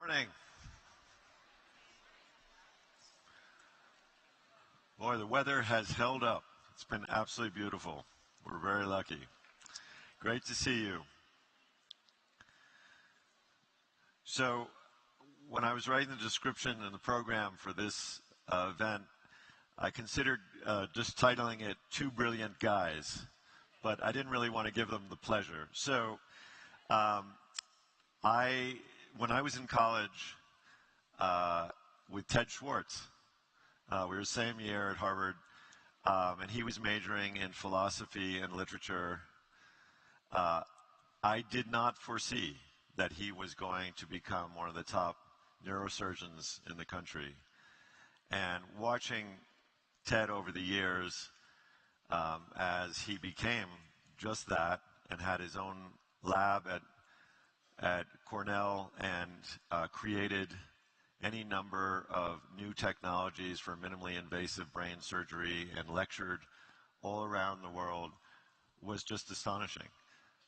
Morning. Boy, the weather has held up. It's been absolutely beautiful. We're very lucky. Great to see you. So, when I was writing the description and the program for this event, I considered just titling it Two Brilliant Guys, but I didn't really want to give them the pleasure. So, when I was in college with Ted Schwartz, we were the same year at Harvard, and he was majoring in philosophy and literature. I did not foresee that he was going to become one of the top neurosurgeons in the country. And watching Ted over the years, as he became just that and had his own lab at Cornell and created any number of new technologies for minimally invasive brain surgery and lectured all around the world, was just astonishing.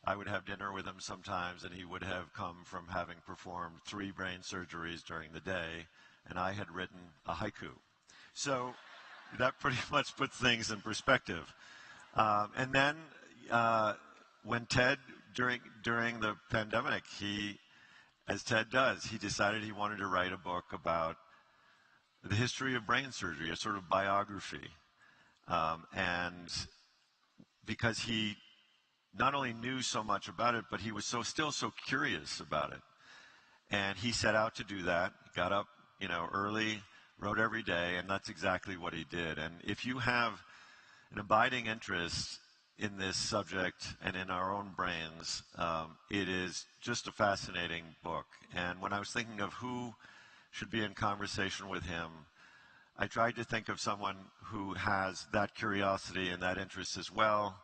I would have dinner with him sometimes, and he would have come from having performed 3 brain surgeries during the day, and I had written a haiku. So that pretty much puts things in perspective. And then when Ted, during the pandemic, as Ted does, he decided he wanted to write a book about the history of brain surgery, a sort of biography. And because he not only knew so much about it, but he was still so curious about it. And he set out to do that, got up, early, wrote every day, and that's exactly what he did. And if you have an abiding interest in this subject and in our own brains, it is just a fascinating book. And when I was thinking of who should be in conversation with him, I tried to think of someone who has that curiosity and that interest as well.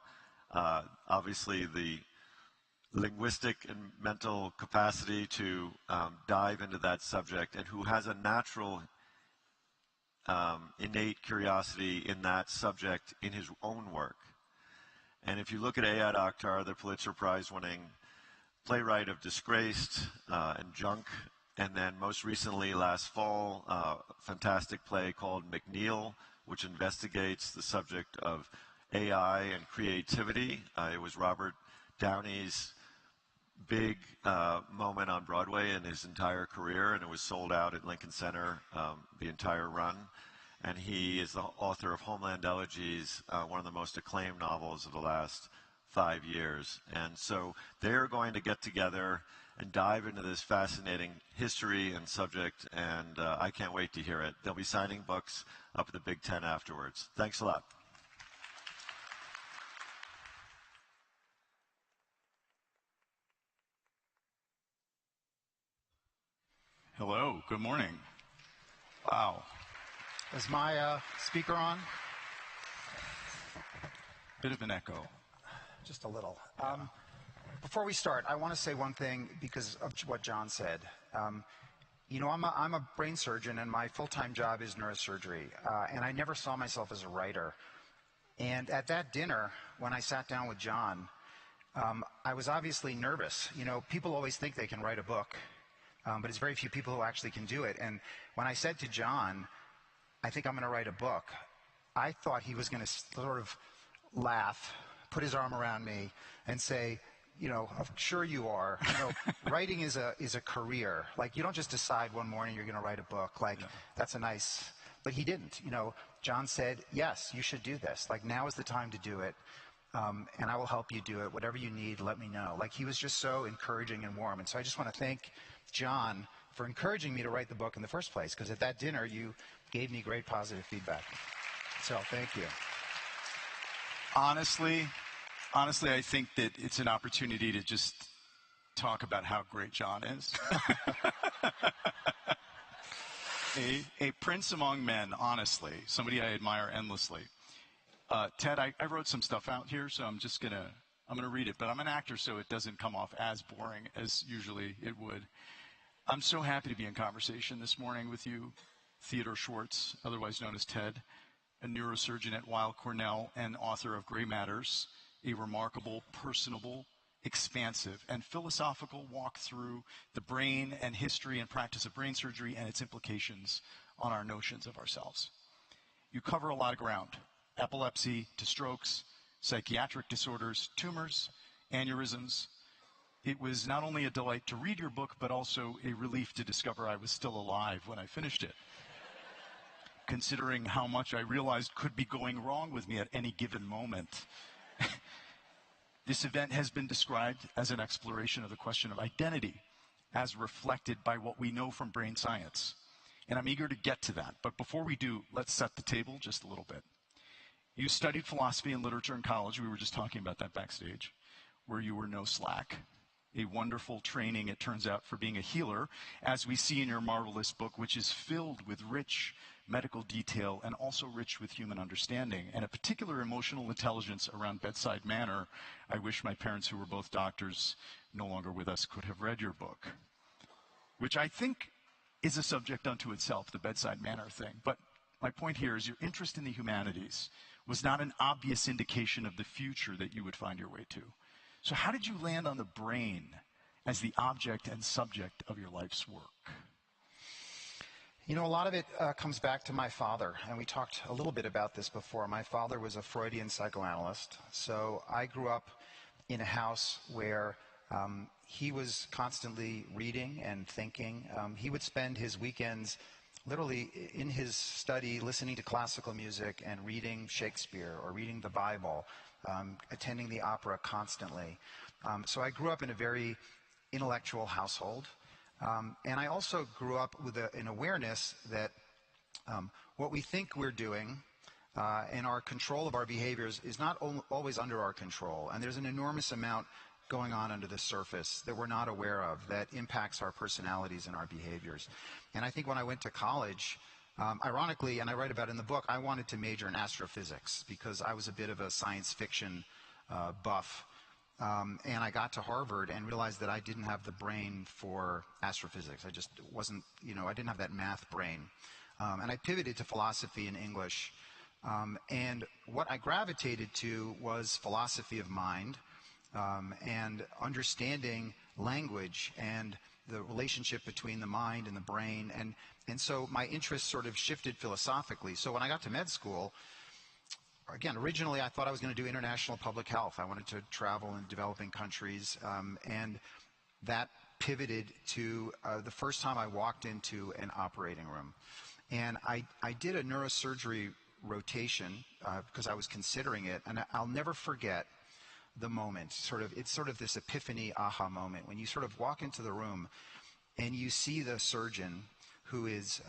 Obviously, the linguistic and mental capacity to dive into that subject, and who has a natural innate curiosity in that subject in his own work. And if you look at AYAD AKHTAR, the Pulitzer Prize-winning playwright of Disgraced and Junk, and then most recently last fall, a fantastic play called McNeil, which investigates the subject of AI and creativity. It was Robert Downey's big moment on Broadway in his entire career, and it was sold out at Lincoln Center the entire run. And he is the author of Homeland Elegies, one of the most acclaimed novels of the last 5 years. And so they're going to get together and dive into this fascinating history and subject, and I can't wait to hear it. They'll be signing books up at the Big Ten afterwards. Thanks a lot. Hello, good morning. Wow. Is my speaker on? Bit of an echo. Just a little. Before we start, I want to say one thing because of what John said. I'm a brain surgeon, and my full-time job is neurosurgery, and I never saw myself as a writer. And at that dinner, when I sat down with John, I was obviously nervous. People always think they can write a book, but it's very few people who actually can do it. And when I said to John, I think I'm going to write a book, I thought he was going to sort of laugh, put his arm around me, and say, sure you are. Writing is a career. Like, you don't just decide one morning you're going to write a book. Like, that's a nice... But he didn't. John said, yes, you should do this. Like, now is the time to do it, and I will help you do it. Whatever you need, let me know. Like, he was just so encouraging and warm. And so I just want to thank John for encouraging me to write the book in the first place, because at that dinner, you gave me great positive feedback. So thank you. Honestly, I think that it's an opportunity to just talk about how great John is. a prince among men, honestly, somebody I admire endlessly. Ted, I wrote some stuff out here, so I'm gonna read it, but I'm an actor, so it doesn't come off as boring as usually it would. I'm so happy to be in conversation this morning with you, Theodore Schwartz, otherwise known as Ted, a neurosurgeon at Weill Cornell and author of Gray Matters, a remarkable, personable, expansive and philosophical walk through the brain and history and practice of brain surgery and its implications on our notions of ourselves. You cover a lot of ground: epilepsy to strokes, psychiatric disorders, tumors, aneurysms. It was not only a delight to read your book, but also a relief to discover I was still alive when I finished it, considering how much I realized could be going wrong with me at any given moment. This event has been described as an exploration of the question of identity as reflected by what we know from brain science. And I'm eager to get to that. But before we do, let's set the table just a little bit. You studied philosophy and literature in college. We were just talking about that backstage, where you were no slack. A wonderful training, it turns out, for being a healer, as we see in your marvelous book, which is filled with rich medical detail and also rich with human understanding and a particular emotional intelligence around bedside manner. I wish my parents, who were both doctors, no longer with us, could have read your book, which I think is a subject unto itself, the bedside manner thing. But my point here is your interest in the humanities was not an obvious indication of the future that you would find your way to. So how did you land on the brain as the object and subject of your life's work? You know, a lot of it comes back to my father, and we talked a little bit about this before. My father was a Freudian psychoanalyst, so I grew up in a house where he was constantly reading and thinking. He would spend his weekends literally in his study listening to classical music and reading Shakespeare or reading the Bible, attending the opera constantly. So I grew up in a very intellectual household. And I also grew up with an awareness that what we think we're doing and our control of our behaviors is not always under our control. And there's an enormous amount going on under the surface that we're not aware of that impacts our personalities and our behaviors. And I think when I went to college, ironically, and I write about it in the book, I wanted to major in astrophysics because I was a bit of a science fiction buff. And I got to Harvard and realized that I didn't have the brain for astrophysics. I just wasn't, I didn't have that math brain. And I pivoted to philosophy and English. And what I gravitated to was philosophy of mind and understanding language and the relationship between the mind and the brain. And so my interest sort of shifted philosophically. So when I got to med school, again, originally I thought I was going to do international public health. I wanted to travel in developing countries, and that pivoted to the first time I walked into an operating room. And I did a neurosurgery rotation because I was considering it, and I'll never forget the moment. It's sort of this epiphany aha moment when you sort of walk into the room and you see the surgeon who is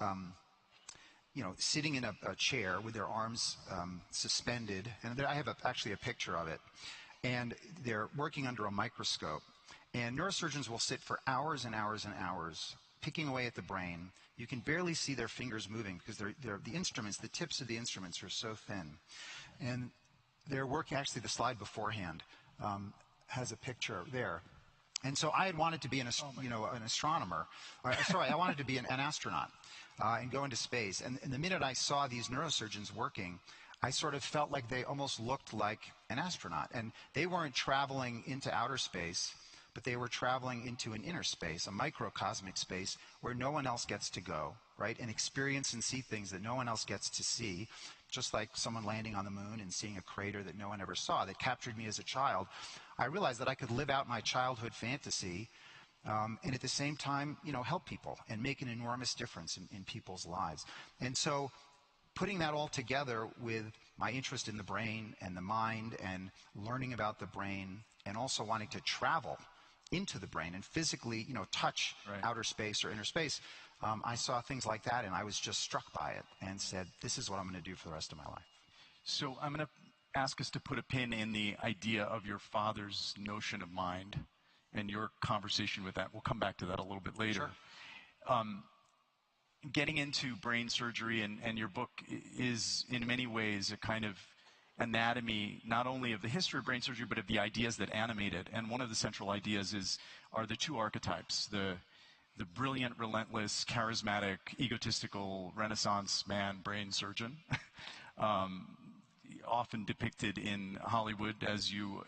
sitting in a chair with their arms suspended, and I have actually a picture of it, and they're working under a microscope. And neurosurgeons will sit for hours and hours and hours picking away at the brain. You can barely see their fingers moving because the instruments, the tips of the instruments are so thin. And they're working, actually the slide beforehand has a picture there. And so I had wanted to be an astronomer. I wanted to be an astronaut and go into space. And the minute I saw these neurosurgeons working, I sort of felt like they almost looked like an astronaut. And they weren't traveling into outer space, but they were traveling into an inner space, a microcosmic space where no one else gets to go, right? And experience and see things that no one else gets to see, just like someone landing on the moon and seeing a crater that no one ever saw that captured me as a child. I realized that I could live out my childhood fantasy and at the same time, help people and make an enormous difference in people's lives. And so putting that all together with my interest in the brain and the mind and learning about the brain and also wanting to travel into the brain and physically, touch outer space or inner space, I saw things like that and I was just struck by it and said, this is what I'm going to do for the rest of my life. So I'm going to ask us to put a pin in the idea of your father's notion of mind and your conversation with that. We'll come back to that a little bit later. Sure. Getting into brain surgery and your book is in many ways a kind of anatomy, not only of the history of brain surgery, but of the ideas that animate it. And one of the central ideas are the two archetypes, the brilliant, relentless, charismatic, egotistical Renaissance man brain surgeon, often depicted in Hollywood as you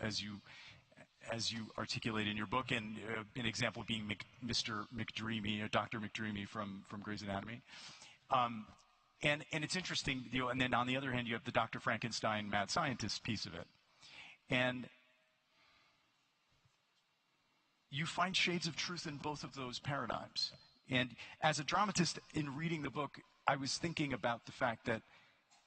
as you articulate in your book, and an example being Mr. McDreamy, Dr. McDreamy from Grey's Anatomy. And it's interesting, and then on the other hand, you have the Dr. Frankenstein mad scientist piece of it. And you find shades of truth in both of those paradigms. And as a dramatist, in reading the book, I was thinking about the fact that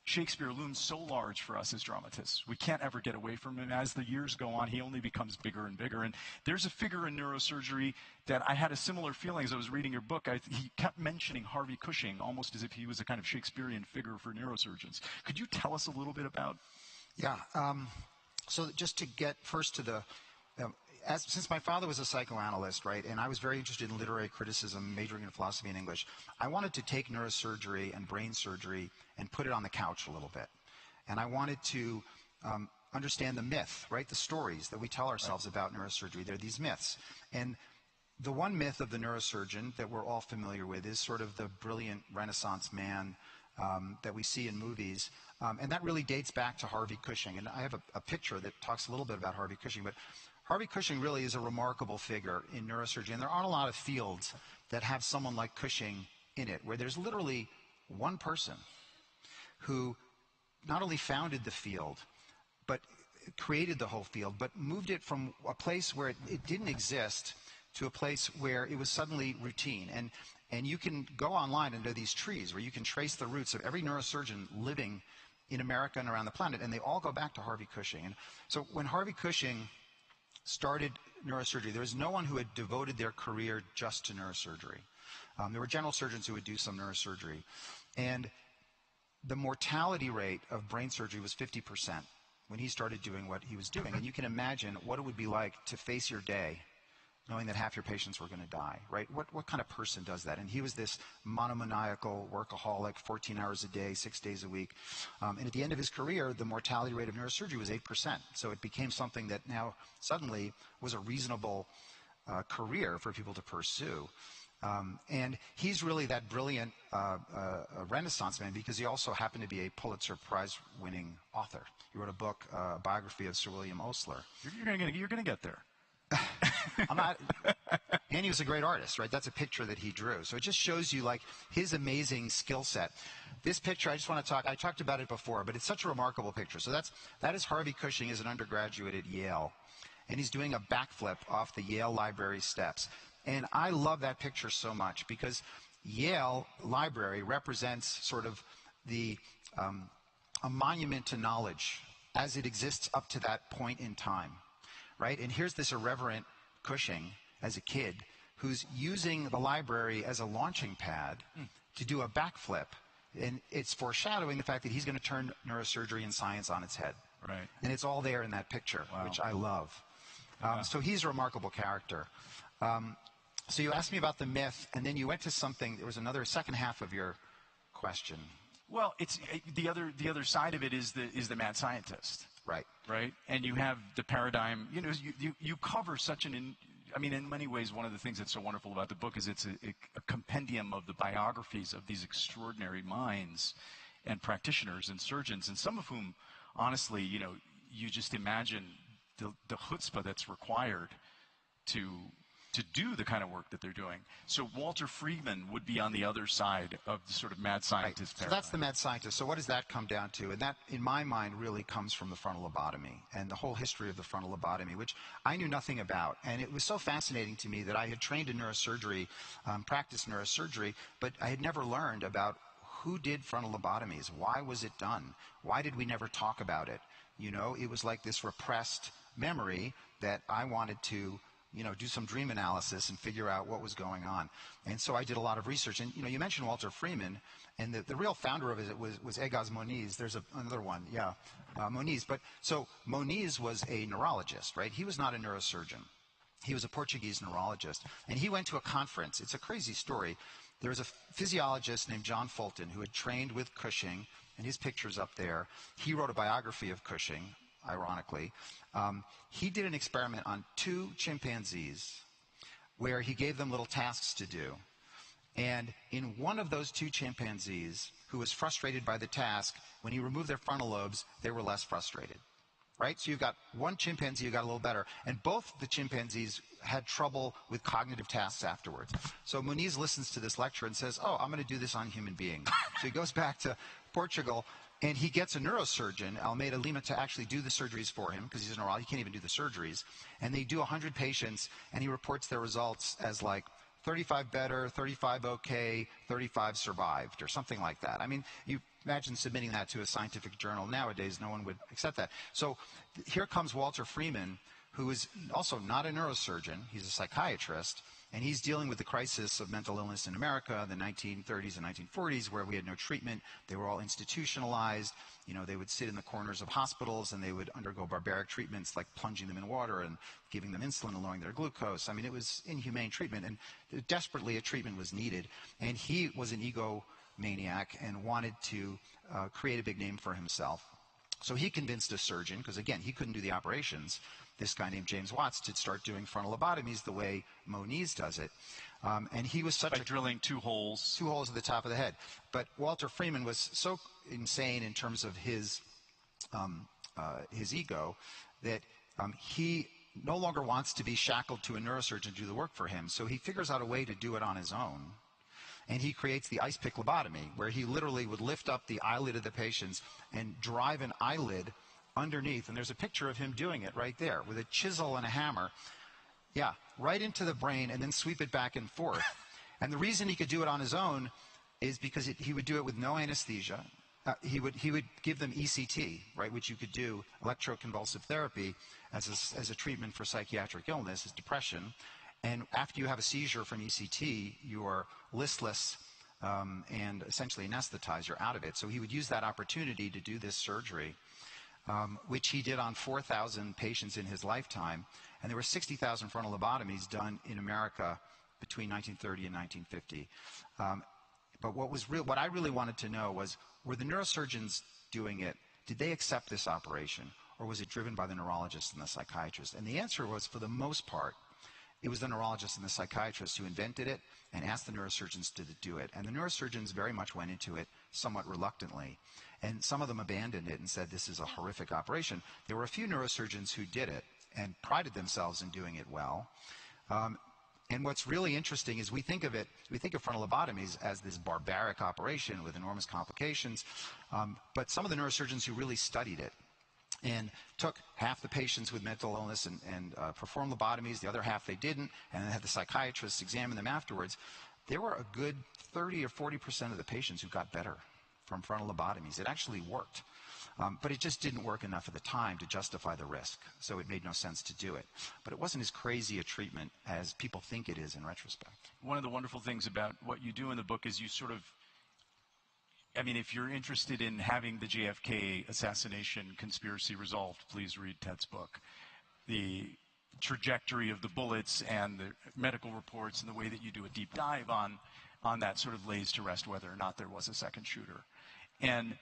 Shakespeare looms so large for us as dramatists. We can't ever get away from him. As the years go on, he only becomes bigger and bigger. And there's a figure in neurosurgery that I had a similar feeling as I was reading your book. He kept mentioning Harvey Cushing, almost as if he was a kind of Shakespearean figure for neurosurgeons. Could you tell us a little bit about? Yeah. So just to get first to the, since my father was a psychoanalyst, right, and I was very interested in literary criticism, majoring in philosophy and English, I wanted to take neurosurgery and brain surgery and put it on the couch a little bit. And I wanted to understand the myth, right, the stories that we tell ourselves about neurosurgery. They're these myths. And the one myth of the neurosurgeon that we're all familiar with is sort of the brilliant Renaissance man that we see in movies. And that really dates back to Harvey Cushing. And I have a picture that talks a little bit about Harvey Cushing. But Harvey Cushing really is a remarkable figure in neurosurgery. And there aren't a lot of fields that have someone like Cushing in it, where there's literally one person who not only founded the field, but created the whole field, but moved it from a place where it didn't exist to a place where it was suddenly routine. And you can go online and there are these trees where you can trace the roots of every neurosurgeon living in America and around the planet, and they all go back to Harvey Cushing. And so when Harvey Cushing started neurosurgery, there was no one who had devoted their career just to neurosurgery. There were general surgeons who would do some neurosurgery. And the mortality rate of brain surgery was 50% when he started doing what he was doing. And you can imagine what it would be like to face your day knowing that half your patients were going to die, right? What kind of person does that? And he was this monomaniacal workaholic, 14 hours a day, 6 days a week. And at the end of his career, the mortality rate of neurosurgery was 8%. So it became something that now suddenly was a reasonable career for people to pursue. And he's really that brilliant Renaissance man because he also happened to be a Pulitzer Prize-winning author. He wrote a book, Biography of Sir William Osler. You're going to get there. I'm not, and he was a great artist, right? That's a picture that he drew. So it just shows you like his amazing skill set. This picture, I just want to talk, I talked about it before, but it's such a remarkable picture. So that is Harvey Cushing as an undergraduate at Yale. And he's doing a backflip off the Yale Library steps. And I love that picture so much because Yale Library represents sort of the, a monument to knowledge as it exists up to that point in time. Right? And here's this irreverent Cushing as a kid who's using the library as a launching pad to do a backflip. And it's foreshadowing the fact that he's going to turn neurosurgery and science on its head. Right. And it's all there in that picture, which I love. So he's a remarkable character. So you asked me about the myth, and then you went to something. There was another second half of your question. Well, it's the other side of it is the mad scientist. Right. Right? And you have the paradigm, you cover such I mean, in many ways, one of the things that's so wonderful about the book is it's a compendium of the biographies of these extraordinary minds and practitioners and surgeons, and some of whom, honestly, you just imagine the chutzpah that's required to do the kind of work that they're doing. So Walter Friedman would be on the other side of the sort of mad scientist paradigm. So that's the mad scientist. So what does that come down to? And that, in my mind, really comes from the frontal lobotomy and the whole history of the frontal lobotomy, which I knew nothing about. And it was so fascinating to me that I had trained in neurosurgery, practiced neurosurgery, but I had never learned about who did frontal lobotomies. Why was it done? Why did we never talk about it? It was like this repressed memory that I wanted to do some dream analysis and figure out what was going on. And so I did a lot of research. And, you mentioned Walter Friedman, and the real founder of it was Egas Moniz. There's another one, Moniz. But so Moniz was a neurologist, right? He was not a neurosurgeon. He was a Portuguese neurologist. And he went to a conference. It's a crazy story. There was a physiologist named John Fulton who had trained with Cushing, and his picture's up there. He wrote a biography of Cushing, ironically. He did an experiment on 2 chimpanzees where he gave them little tasks to do. And in one of those 2 chimpanzees, who was frustrated by the task, when he removed their frontal lobes, they were less frustrated. right? So you've got one chimpanzee who got a little better, and both the chimpanzees had trouble with cognitive tasks afterwards. So Muniz listens to this lecture and says, oh, I'm going to do this on human beings. So he goes back to Portugal, and he gets a neurosurgeon, Almeida Lima, to actually do the surgeries for him, because he's a neurologist, he can't even do the surgeries. And they do 100 patients, and he reports their results as like 35 better, 35 okay, 35 survived, or something like that. I mean, you imagine submitting that to a scientific journal nowadays, no one would accept that. So here comes Walter Freeman, who is also not a neurosurgeon, he's a psychiatrist, and he's dealing with the crisis of mental illness in America in the 1930s and 1940s, where we had no treatment. They were all institutionalized. You know, they would sit in the corners of hospitals and they would undergo barbaric treatments like plunging them in water and giving them insulin and lowering their glucose. I mean, it was inhumane treatment, and desperately a treatment was needed. And he was an egomaniac and wanted to create a big name for himself. So he convinced a surgeon, because again, he couldn't do the operations, this guy named James Watts, to start doing frontal lobotomies the way Muniz does it. And he was such by drilling two holes. Two holes at the top of the head. But Walter Freeman was so insane in terms of his ego that he no longer wants to be shackled to a neurosurgeon to do the work for him. So he figures out a way to do it on his own. And he creates the ice pick lobotomy, where he literally would lift up the eyelid of the patients and drive an eyelid underneath. And there's a picture of him doing it right there with a chisel and a hammer. Yeah, right into the brain, and then sweep it back and forth. And the reason he could do it on his own is because he would do it with no anesthesia. He would give them ECT, right, which you could do, electroconvulsive therapy, as a treatment for psychiatric illness, as depression. And after you have a seizure from ECT, you are listless and essentially anesthetized. You're out of it. So he would use that opportunity to do this surgery, which he did on 4,000 patients in his lifetime. And there were 60,000 frontal lobotomies done in America between 1930 and 1950. But what I really wanted to know was, were the neurosurgeons doing it? Did they accept this operation? Or was it driven by the neurologists and the psychiatrists? And the answer was, for the most part, it was the neurologists and the psychiatrists who invented it and asked the neurosurgeons to do it. And the neurosurgeons very much went into it somewhat reluctantly. And some of them abandoned it and said, this is a horrific operation. There were a few neurosurgeons who did it and prided themselves in doing it well. And what's really interesting is we think of frontal lobotomies as this barbaric operation with enormous complications. But some of the neurosurgeons who really studied it and took half the patients with mental illness and performed lobotomies, the other half they didn't, and then had the psychiatrists examine them afterwards, there were a good 30 or 40% of the patients who got better from frontal lobotomies. It actually worked. But it just didn't work enough at the time to justify the risk, so it made no sense to do it. But it wasn't as crazy a treatment as people think it is in retrospect. One of the wonderful things about what you do in the book is you sort of, I mean, if you're interested in having the JFK assassination conspiracy resolved, please read Ted's book. The trajectory of the bullets and the medical reports and the way that you do a deep dive on that sort of lays to rest whether or not there was a second shooter. And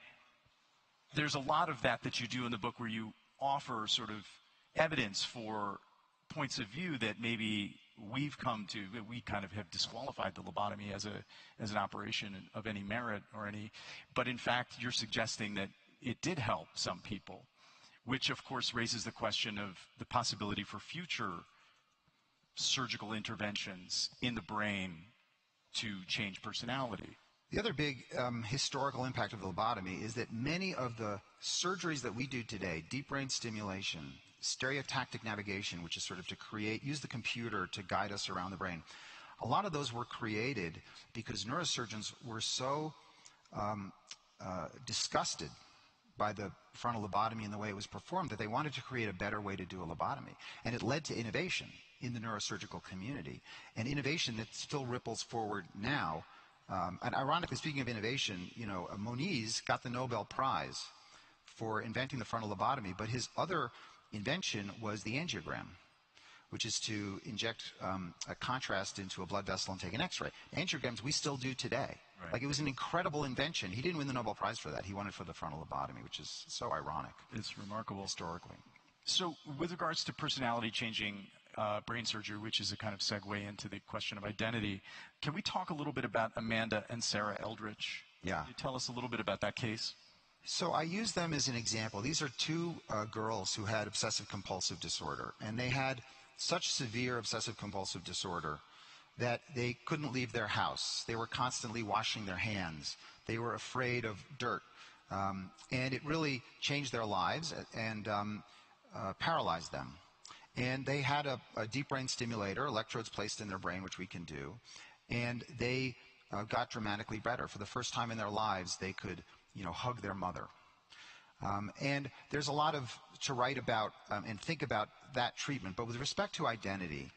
there's a lot of that you do in the book where you offer sort of evidence for points of view that maybe we kind of have disqualified the lobotomy as an operation of any merit but in fact you're suggesting that it did help some people, which of course raises the question of the possibility for future surgical interventions in the brain to change personality. The other big historical impact of the lobotomy is that many of the surgeries that we do today, deep brain stimulation, stereotactic navigation, which is sort of to use the computer to guide us around the brain, a lot of those were created because neurosurgeons were so disgusted by the frontal lobotomy and the way it was performed that they wanted to create a better way to do a lobotomy. And it led to innovation in the neurosurgical community, and innovation that still ripples forward now. And ironically, speaking of innovation, Muniz got the Nobel Prize for inventing the frontal lobotomy, but his other invention was the angiogram, which is to inject a contrast into a blood vessel and take an X-ray. Angiograms we still do today. Right. Like, it was an incredible invention. He didn't win the Nobel Prize for that. He won it for the frontal lobotomy, which is so ironic. It's remarkable. Historically. So with regards to personality changing brain surgery, which is a kind of segue into the question of identity, can we talk a little bit about Amanda and Sarah Eldridge? Yeah. Can you tell us a little bit about that case? So I use them as an example. These are two girls who had obsessive-compulsive disorder, and they had such severe obsessive-compulsive disorder that they couldn't leave their house. They were constantly washing their hands. They were afraid of dirt. And it really changed their lives and paralyzed them. And they had a deep brain stimulator, electrodes placed in their brain, which we can do, and they got dramatically better. For the first time in their lives, they could hug their mother. And there's a lot to write about and think about that treatment. But with respect to identity,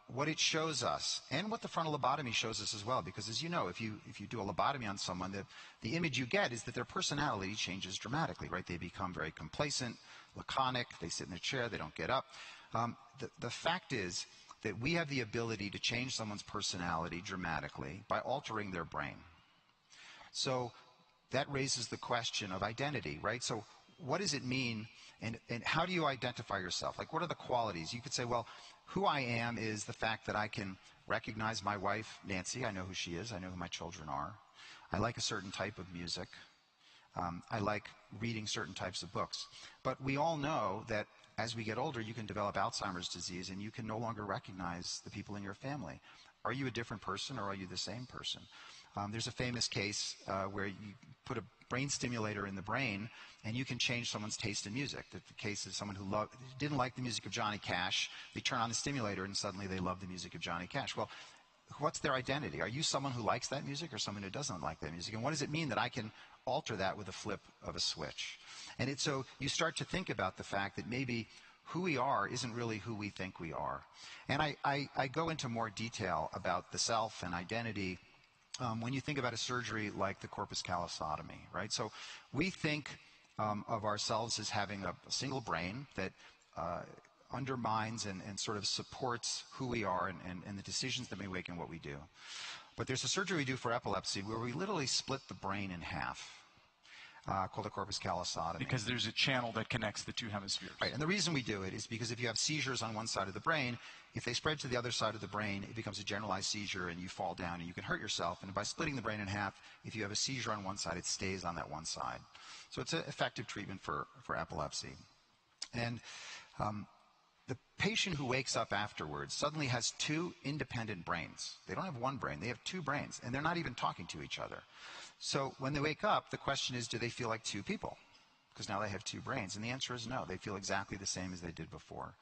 what it shows us, and what the frontal lobotomy shows us as well, because as you know, if you do a lobotomy on someone, the image you get is that their personality changes dramatically, right? They become very complacent, laconic, they sit in their chair, they don't get up. The fact is that we have the ability to change someone's personality dramatically by altering their brain. So that raises the question of identity, right? So what does it mean, and how do you identify yourself? Like, what are the qualities? You could say, well, who I am is the fact that I can recognize my wife, Nancy. I know who she is. I know who my children are. I like a certain type of music. I like reading certain types of books. But we all know that as we get older, you can develop Alzheimer's disease, and you can no longer recognize the people in your family. Are you a different person, or are you the same person? There's a famous case where you put a brain stimulator in the brain, and you can change someone's taste in music. The case is someone who didn't like the music of Johnny Cash. They turn on the stimulator, and suddenly they love the music of Johnny Cash. Well, what's their identity? Are you someone who likes that music, or someone who doesn't like that music? And what does it mean that I can alter that with a flip of a switch? And so you start to think about the fact that maybe who we are isn't really who we think we are. And I go into more detail about the self and identity when you think about a surgery like the corpus callosotomy, right? So we think of ourselves as having a single brain that undermines and sort of supports who we are and the decisions that we make and what we do. But there's a surgery we do for epilepsy where we literally split the brain in half, called a corpus callosotomy. Because there's a channel that connects the two hemispheres. Right, and the reason we do it is because if you have seizures on one side of the brain, if they spread to the other side of the brain, it becomes a generalized seizure and you fall down and you can hurt yourself. And by splitting the brain in half, if you have a seizure on one side, it stays on that one side. So it's an effective treatment for epilepsy. And the patient who wakes up afterwards suddenly has two independent brains. They don't have one brain, they have two brains, and they're not even talking to each other. So when they wake up, the question is, do they feel like two people? Because now they have two brains. And the answer is no. They feel exactly the same as they did before.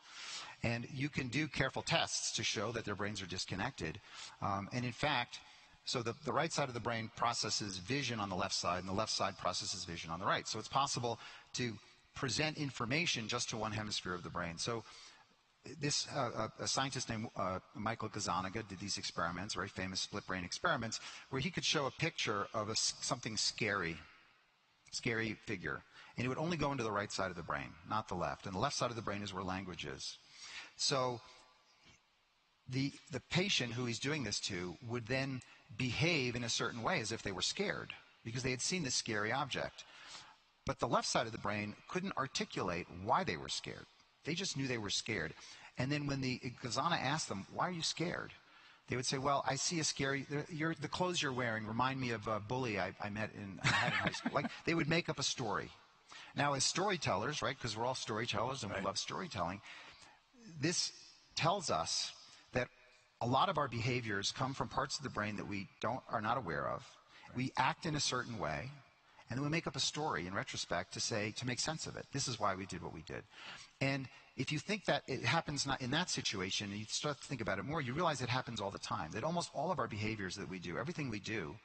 And you can do careful tests to show that their brains are disconnected. And in fact, so the right side of the brain processes vision on the left side, and the left side processes vision on the right. So it's possible to present information just to one hemisphere of the brain. So this a scientist named Michael Gazzaniga did these experiments, very famous split brain experiments, where he could show a picture of something scary figure, and it would only go into the right side of the brain, not the left. And the left side of the brain is where language is. So the patient who he's doing this to would then behave in a certain way as if they were scared because they had seen this scary object. But the left side of the brain couldn't articulate why they were scared. They just knew they were scared. And then when Gazzana asked them, why are you scared? They would say, well, I see a scary, the clothes you're wearing remind me of a bully I had in high school. Like, they would make up a story. Now, as storytellers, right, because we're all storytellers and we love storytelling, this tells us that a lot of our behaviors come from parts of the brain that we are not aware of. Right. We act in a certain way, and then we make up a story in retrospect to make sense of it. This is why we did what we did. And if you think that it happens not in that situation, and you start to think about it more, you realize it happens all the time. That almost all of our behaviors that we do, everything we do,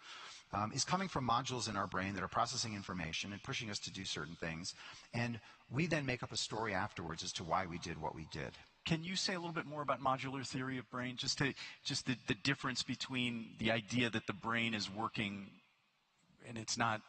is coming from modules in our brain that are processing information and pushing us to do certain things. And we then make up a story afterwards as to why we did what we did. Can you say a little bit more about modular theory of brain? Just the difference between the idea that the brain is working, and it's not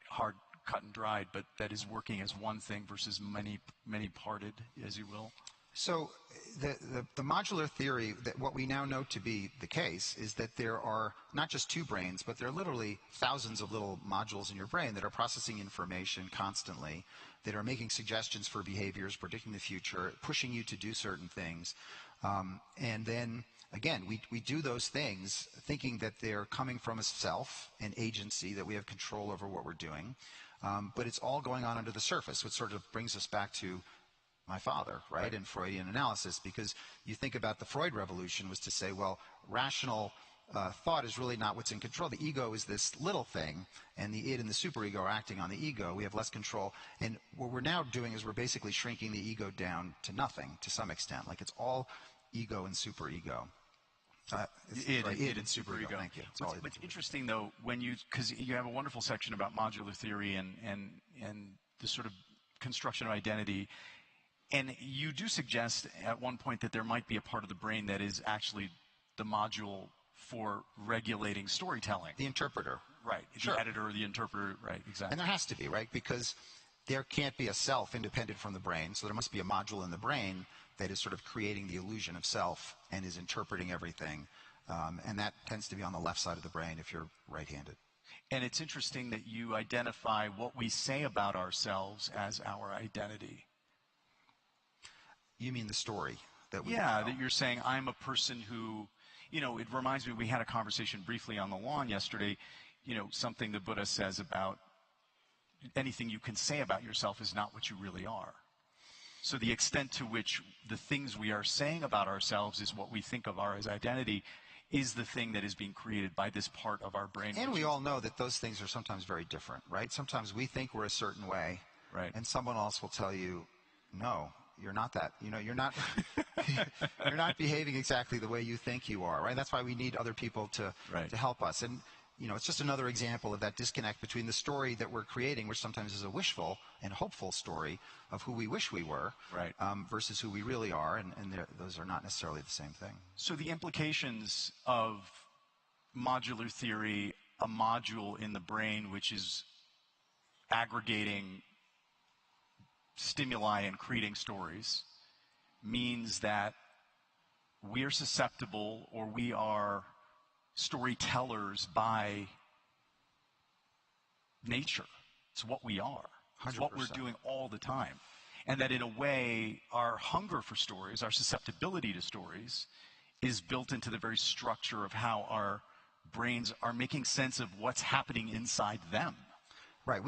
hard cut and dried, but that is working as one thing versus many parted, as you will? So the modular theory, that what we now know to be the case, is that there are not just two brains, but there are literally thousands of little modules in your brain that are processing information constantly, that are making suggestions for behaviors, predicting the future, pushing you to do certain things. And then, again, we do those things thinking that they're coming from a self, an agency, that we have control over what we're doing. But it's all going on under the surface, which sort of brings us back to my father, right, and Freudian analysis, because you think about the Freud revolution was to say, well, rational thought is really not what's in control. The ego is this little thing, and the id and the superego are acting on the ego. We have less control. And what we're now doing is we're basically shrinking the ego down to nothing to some extent. Like it's all ego and superego. Id and superego. Thank you. What's interesting, though, because you have a wonderful section about modular theory and the sort of construction of identity, and you do suggest at one point that there might be a part of the brain that is actually the module for regulating storytelling. The interpreter. Right. Sure. The editor or the interpreter. Right, exactly. And there has to be, right? Because there can't be a self independent from the brain, so there must be a module in the brain that is sort of creating the illusion of self and is interpreting everything. And that tends to be on the left side of the brain if you're right-handed. And it's interesting that you identify what we say about ourselves as our identity. You mean the story that we Yeah, tell. that you're saying I'm a person who, it reminds me, we had a conversation briefly on the lawn yesterday, something the Buddha says about anything you can say about yourself is not what you really are. So the extent to which the things we are saying about ourselves is what we think of as identity is the thing that is being created by this part of our brain. And we all know that those things are sometimes very different, right? Sometimes we think we're a certain way, right, and someone else will tell you, no, you're not that. You're not you're not behaving exactly the way you think you are, right? That's why we need other people to help us. And it's just another example of that disconnect between the story that we're creating, which sometimes is a wishful and hopeful story of who we wish we were, right, versus who we really are, and those are not necessarily the same thing. So the implications of modular theory, a module in the brain which is aggregating stimuli and creating stories, means that we are susceptible, or we are storytellers by nature. It's what we are. It's 100%. what we're doing all the time. And that in a way, our hunger for stories, our susceptibility to stories, is built into the very structure of how our brains are making sense of what's happening inside them. Right.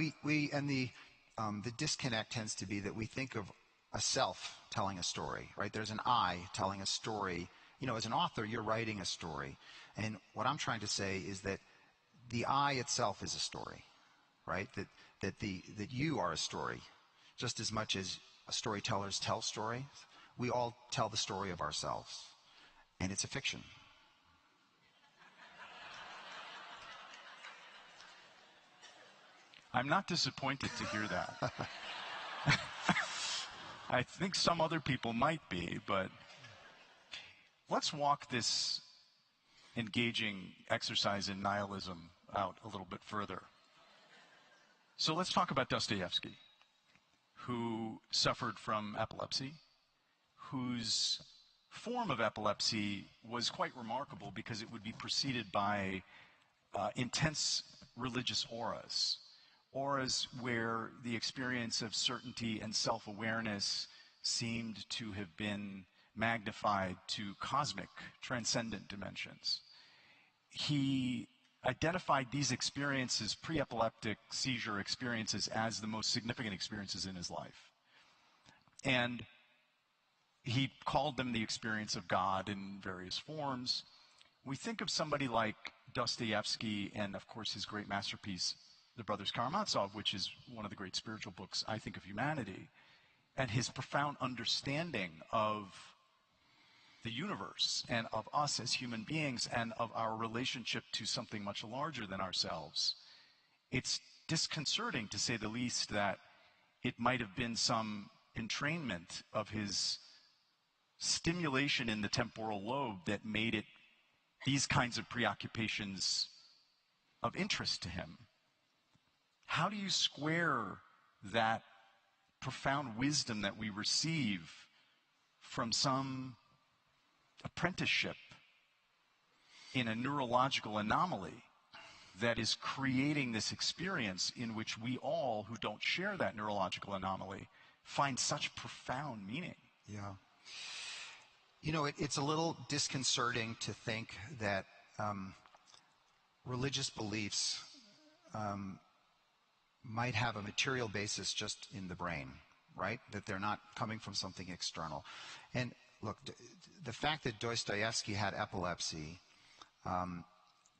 The disconnect tends to be that we think of a self telling a story, right? There's an I telling a story. As an author, you're writing a story. And what I'm trying to say is that the I itself is a story, right? That you are a story. Just as much as storytellers tell stories, we all tell the story of ourselves. And it's a fiction. I'm not disappointed to hear that. I think some other people might be, but let's walk this engaging exercise in nihilism out a little bit further. So let's talk about Dostoevsky, who suffered from epilepsy, whose form of epilepsy was quite remarkable because it would be preceded by intense religious auras where the experience of certainty and self-awareness seemed to have been magnified to cosmic, transcendent dimensions. He identified these experiences, pre-epileptic seizure experiences, as the most significant experiences in his life. And he called them the experience of God in various forms. We think of somebody like Dostoevsky and, of course, his great masterpiece, The Brothers Karamazov, which is one of the great spiritual books, I think, of humanity, and his profound understanding of the universe and of us as human beings and of our relationship to something much larger than ourselves. It's disconcerting, to say the least, that it might have been some entrainment of his stimulation in the temporal lobe that made it these kinds of preoccupations of interest to him. How do you square that profound wisdom that we receive from some apprenticeship in a neurological anomaly that is creating this experience in which we all, who don't share that neurological anomaly, find such profound meaning? Yeah. It's a little disconcerting to think that religious beliefs might have a material basis just in the brain, right? That they're not coming from something external. And look, the fact that Dostoevsky had epilepsy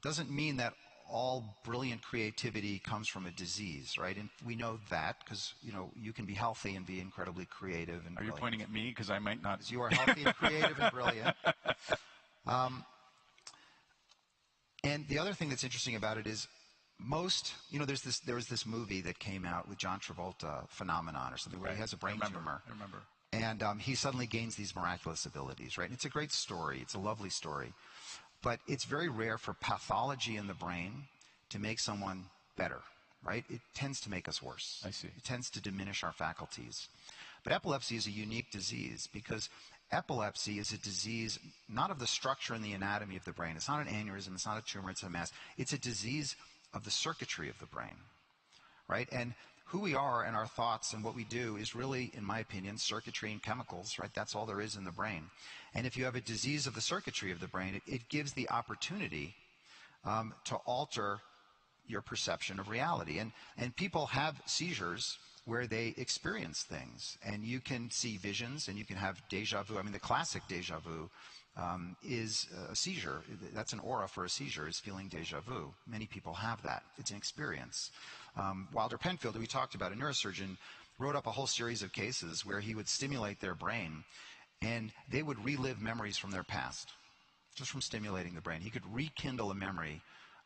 doesn't mean that all brilliant creativity comes from a disease, right? And we know that because, you can be healthy and be incredibly creative and brilliant. Are you pointing at me? Because I might not. You are healthy and creative and brilliant. And the other thing that's interesting about it is there was this movie that came out with John Travolta, Phenomenon or something, where he has a brain tumor. I remember. And he suddenly gains these miraculous abilities, right? And it's a great story. It's a lovely story. But it's very rare for pathology in the brain to make someone better, right? It tends to make us worse. I see. It tends to diminish our faculties. But epilepsy is a unique disease because epilepsy is a disease not of the structure and the anatomy of the brain. It's not an aneurysm. It's not a tumor. It's a mass. It's a disease of the circuitry of the brain, right? And who we are and our thoughts and what we do is really, in my opinion, circuitry and chemicals, right? That's all there is in the brain. And if you have a disease of the circuitry of the brain, it gives the opportunity to alter your perception of reality. And people have seizures where they experience things. And you can see visions and you can have deja vu. I mean, the classic deja vu is a seizure. That's an aura for a seizure, is feeling deja vu. Many people have that. It's an experience. Wilder Penfield, who we talked about, a neurosurgeon, wrote up a whole series of cases where he would stimulate their brain and they would relive memories from their past, just from stimulating the brain. He could rekindle a memory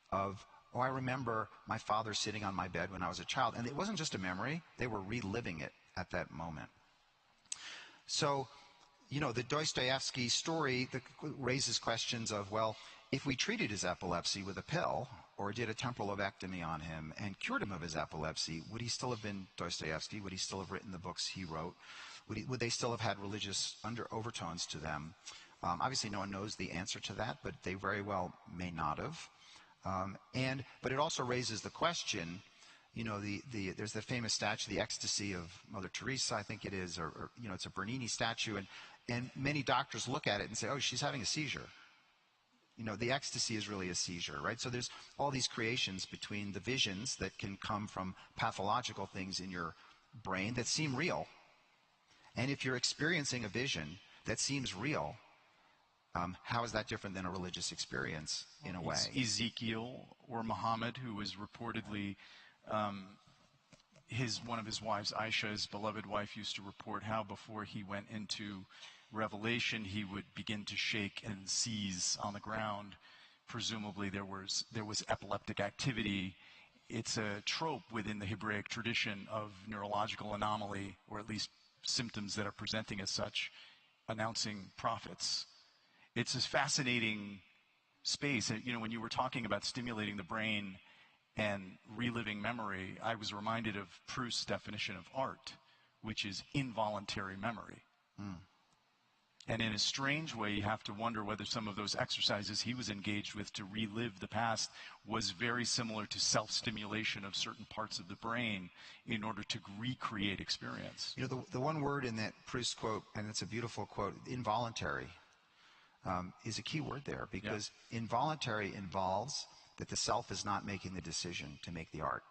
of, I remember my father sitting on my bed when I was a child. And it wasn't just a memory, they were reliving it at that moment. So, the Dostoevsky story raises questions of, well, if we treated his epilepsy with a pill or did a temporal lobectomy on him and cured him of his epilepsy, would he still have been Dostoevsky? Would he still have written the books he wrote? Would they still have had religious overtones to them? Obviously, no one knows the answer to that, but they very well may not have. But it also raises the question, there's the famous statue, the ecstasy of Mother Teresa, I think it is, or it's a Bernini statue, and many doctors look at it and say, oh, she's having a seizure. The ecstasy is really a seizure, right? So there's all these creations between the visions that can come from pathological things in your brain that seem real. And if you're experiencing a vision that seems real, how is that different than a religious experience in a way? Ezekiel or Muhammad, who was reportedly, one of his wives, Aisha, his beloved wife, used to report how before he went into Revelation, he would begin to shake and seize on the ground. Presumably there was epileptic activity. It's a trope within the Hebraic tradition of neurological anomaly, or at least symptoms that are presenting as such, announcing prophets. It's this fascinating space. When you were talking about stimulating the brain and reliving memory, I was reminded of Proust's definition of art, which is involuntary memory. And in a strange way, you have to wonder whether some of those exercises he was engaged with to relive the past was very similar to self-stimulation of certain parts of the brain in order to recreate experience. The one word in that Proust quote, and it's a beautiful quote, involuntary, is a key word there, because involuntary involves that the self is not making the decision to make the art.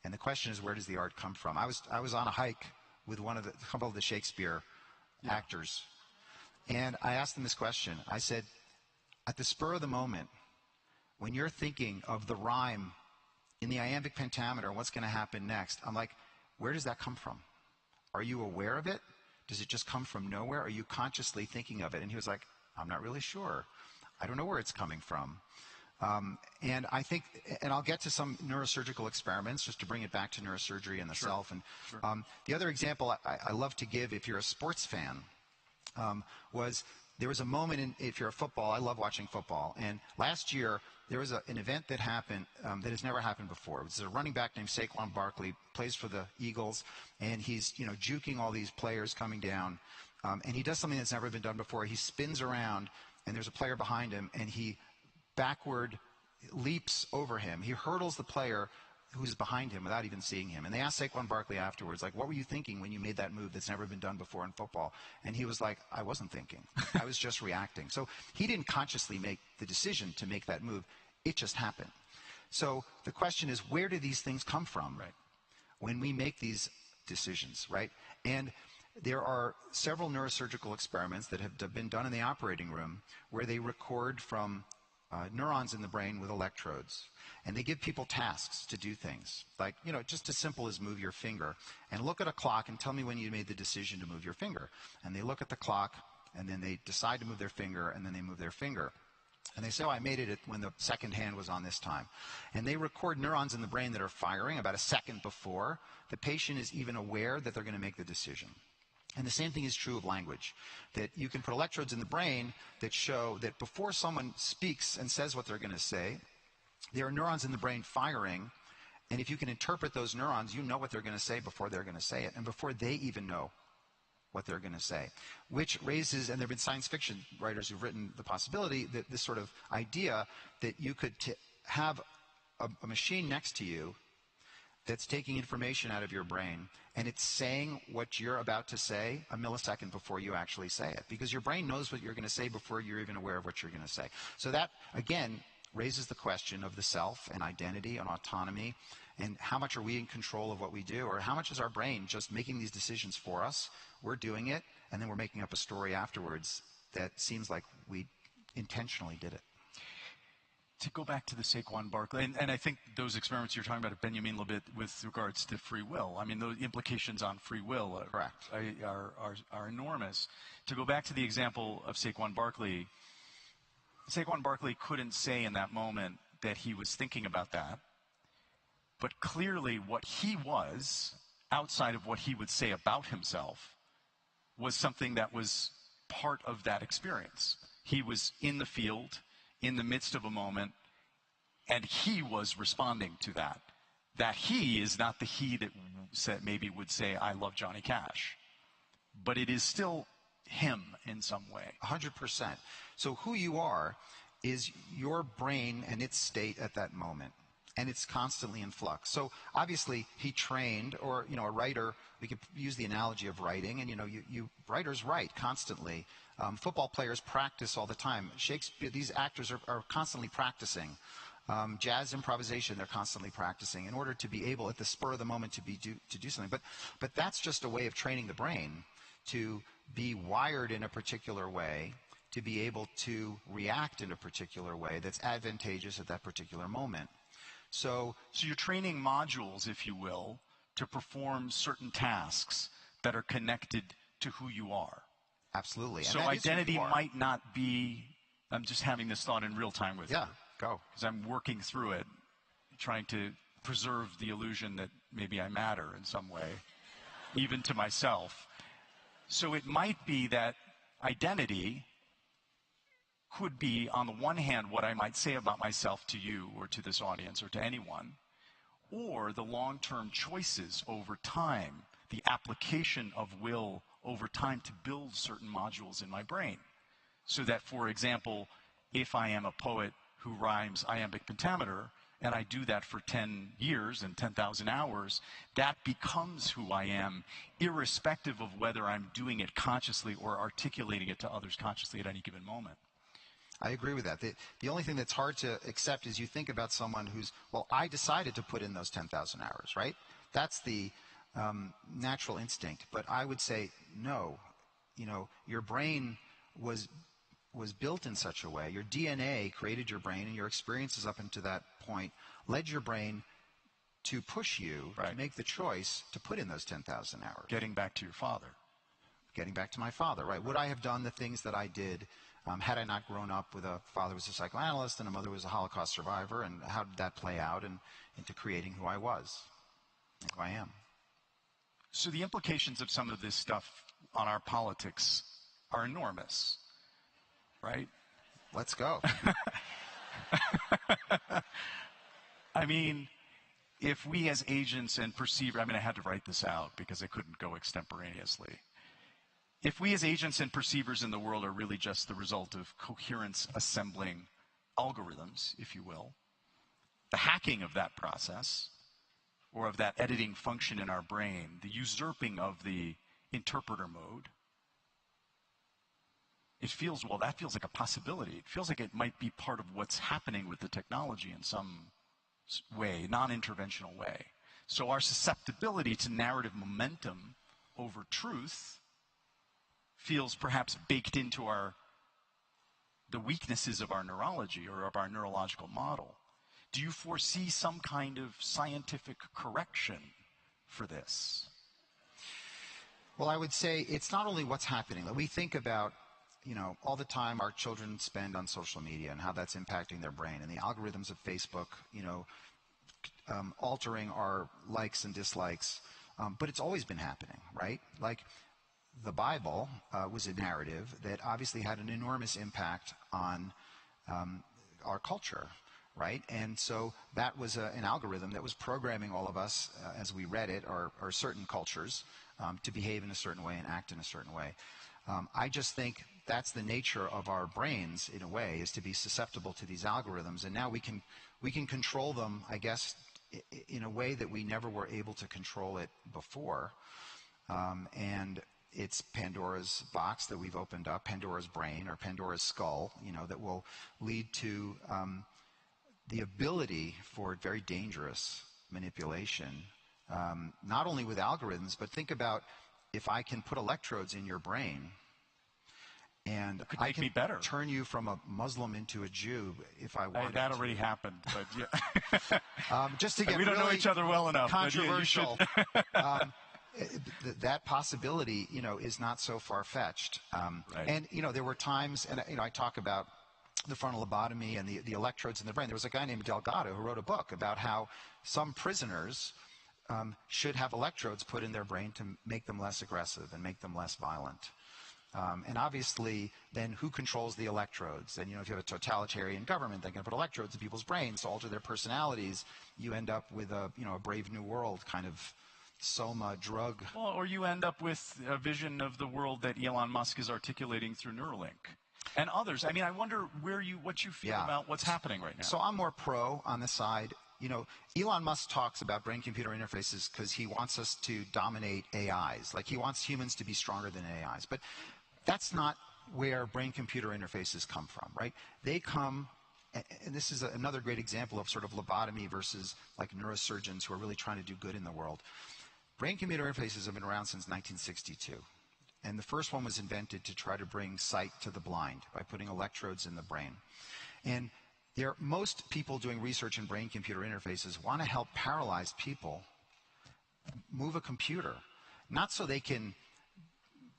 And the question is, where does the art come from? I was on a hike with a couple of the Shakespeare actors, and I asked them this question. I said, at the spur of the moment, when you're thinking of the rhyme in the iambic pentameter, what's going to happen next, I'm like, where does that come from? Are you aware of it? Does it just come from nowhere? Are you consciously thinking of it? And he was like, I'm not really sure. I don't know where it's coming from. And I think, and I'll get to some neurosurgical experiments just to bring it back to neurosurgery and the self. And the other example I love to give, if you're a sports fan, was there was a moment if you're a football, I love watching football. And last year, there was an event that happened that has never happened before. It was a running back named Saquon Barkley, plays for the Eagles, and he's juking all these players coming down. And he does something that's never been done before. He spins around, and there's a player behind him, and he backward leaps over him. He hurdles the player who's behind him without even seeing him. And they asked Saquon Barkley afterwards, like, what were you thinking when you made that move that's never been done before in football? And he was like, I wasn't thinking. I was just reacting. So he didn't consciously make the decision to make that move. It just happened. So the question is, where do these things come from? Right. when we make these decisions, right? And there are several neurosurgical experiments that have been done in the operating room where they record from neurons in the brain with electrodes. And they give people tasks to do things, like, just as simple as move your finger. And look at a clock and tell me when you made the decision to move your finger. And they look at the clock, and then they decide to move their finger, and then they move their finger. And they say, oh, I made it when the second hand was on this time. And they record neurons in the brain that are firing about a second before the patient is even aware that they're going to make the decision. And the same thing is true of language, that you can put electrodes in the brain that show that before someone speaks and says what they're going to say, there are neurons in the brain firing, and if you can interpret those neurons, you know what they're going to say before they're going to say it, and before they even know what they're going to say, which raises, and there have been science fiction writers who've written the possibility that this sort of idea that you could have a machine next to you that's taking information out of your brain, and it's saying what you're about to say a millisecond before you actually say it, because your brain knows what you're going to say before you're even aware of what you're going to say. So that, again, raises the question of the self and identity and autonomy, and how much are we in control of what we do, or how much is our brain just making these decisions for us? We're doing it, and then we're making up a story afterwards that seems like we intentionally did it. To go back to the Saquon Barkley, and I think those experiments you're talking about, Benjamin, a little bit with regards to free will. I mean, those implications on free will are enormous. To go back to the example of Saquon Barkley couldn't say in that moment that he was thinking about that, but clearly what he was, outside of what he would say about himself, was something that was part of that experience. He was in the field, in the midst of a moment, and he was responding to that. That he is not the he that maybe would say, I love Johnny Cash. But it is still him in some way. 100%. So who you are is your brain and its state at that moment. And it's constantly in flux. So obviously he trained, or a writer, we could use the analogy of writing, and you writers write constantly. Football players practice all the time. Shakespeare, these actors are constantly practicing. Jazz improvisation, they're constantly practicing in order to be able at the spur of the moment to do something. But that's just a way of training the brain to be wired in a particular way, to be able to react in a particular way that's advantageous at that particular moment. So you're training modules, if you will, to perform certain tasks that are connected to who you are. Absolutely. So identity might not be, I'm just having this thought in real time with you. Yeah, go. Because I'm working through it, trying to preserve the illusion that maybe I matter in some way, even to myself. So it might be that identity could be, on the one hand, what I might say about myself to you or to this audience or to anyone, or the long-term choices over time, the application of will over time to build certain modules in my brain. So that, for example, if I am a poet who rhymes iambic pentameter, and I do that for 10 years and 10,000 hours, that becomes who I am, irrespective of whether I'm doing it consciously or articulating it to others consciously at any given moment. I agree with that. The only thing that's hard to accept is you think about someone who's, well, I decided to put in those 10,000 hours, right? That's the natural instinct. But I would say, no, your brain was built in such a way. Your DNA created your brain, and your experiences up until that point led your brain to push you to make the choice to put in those 10,000 hours. Getting back to your father. Getting back to my father, right? Would I have done the things that I did had I not grown up with a father who was a psychoanalyst and a mother who was a Holocaust survivor, and how did that play out into creating who I was, who I am? So the implications of some of this stuff on our politics are enormous, right? Let's go. I mean, if we as agents and perceivers, I had to write this out because I couldn't go extemporaneously. If we as agents and perceivers in the world are really just the result of coherence assembling algorithms, if you will, the hacking of that process, or of that editing function in our brain, the usurping of the interpreter mode, that feels like a possibility. It feels like it might be part of what's happening with the technology in some way, non-interventional way. So our susceptibility to narrative momentum over truth feels perhaps baked into the weaknesses of our neurology or of our neurological model. Do you foresee some kind of scientific correction for this? Well, I would say it's not only what's happening. We think about, all the time our children spend on social media and how that's impacting their brain, and the algorithms of Facebook, altering our likes and dislikes. But it's always been happening, right? Like the Bible was a narrative that obviously had an enormous impact on our culture, right? And so that was an algorithm that was programming all of us as we read it, or certain cultures, to behave in a certain way and act in a certain way. I just think that's the nature of our brains, in a way, is to be susceptible to these algorithms. And now we can control them, I guess, in a way that we never were able to control it before. And it's Pandora's box that we've opened up, Pandora's brain or Pandora's skull, that will lead to the ability for very dangerous manipulation, not only with algorithms, but think about if I can put electrodes in your brain and I can turn you from a Muslim into a Jew if I wanted that to. already happened, but yeah. Just to get we don't really know each other well enough. Controversial. That possibility, is not so far-fetched. Right. And, there were times, and, I talk about the frontal lobotomy and the electrodes in the brain. There was a guy named Delgado who wrote a book about how some prisoners should have electrodes put in their brain to make them less aggressive and make them less violent. And obviously, then who controls the electrodes? And, if you have a totalitarian government, they're going to put electrodes in people's brains to alter their personalities. You end up with a Brave New World kind of soma drug. Well, or you end up with a vision of the world that Elon Musk is articulating through Neuralink and others. I mean, I wonder what you feel about what's happening right now. So I'm more pro on this side. Elon Musk talks about brain-computer interfaces because he wants us to dominate AIs. Like, he wants humans to be stronger than AIs. But that's not where brain-computer interfaces come from, right? They come, and this is another great example of sort of lobotomy versus like neurosurgeons who are really trying to do good in the world. Brain-computer interfaces have been around since 1962. And the first one was invented to try to bring sight to the blind by putting electrodes in the brain. And most people doing research in brain-computer interfaces want to help paralyzed people move a computer, not so they can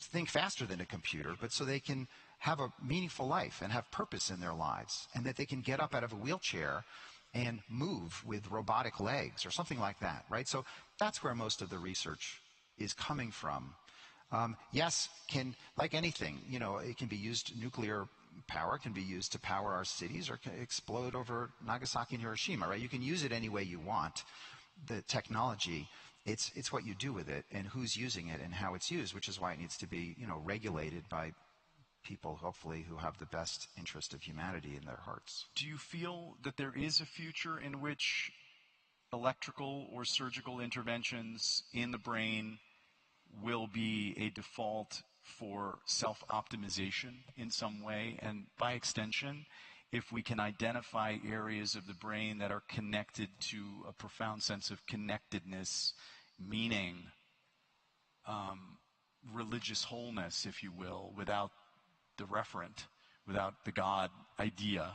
think faster than a computer, but so they can have a meaningful life and have purpose in their lives, and that they can get up out of a wheelchair and move with robotic legs or something like that, right? So that's where most of the research is coming from. Yes, like anything, it can be used, nuclear power can be used to power our cities or can explode over Nagasaki and Hiroshima, right? You can use it any way you want. The technology, it's what you do with it and who's using it and how it's used, which is why it needs to be, regulated by people, hopefully, who have the best interest of humanity in their hearts. Do you feel that there is a future in which electrical or surgical interventions in the brain will be a default for self-optimization in some way? And by extension, if we can identify areas of the brain that are connected to a profound sense of connectedness, meaning religious wholeness, if you will, without the referent, without the God idea,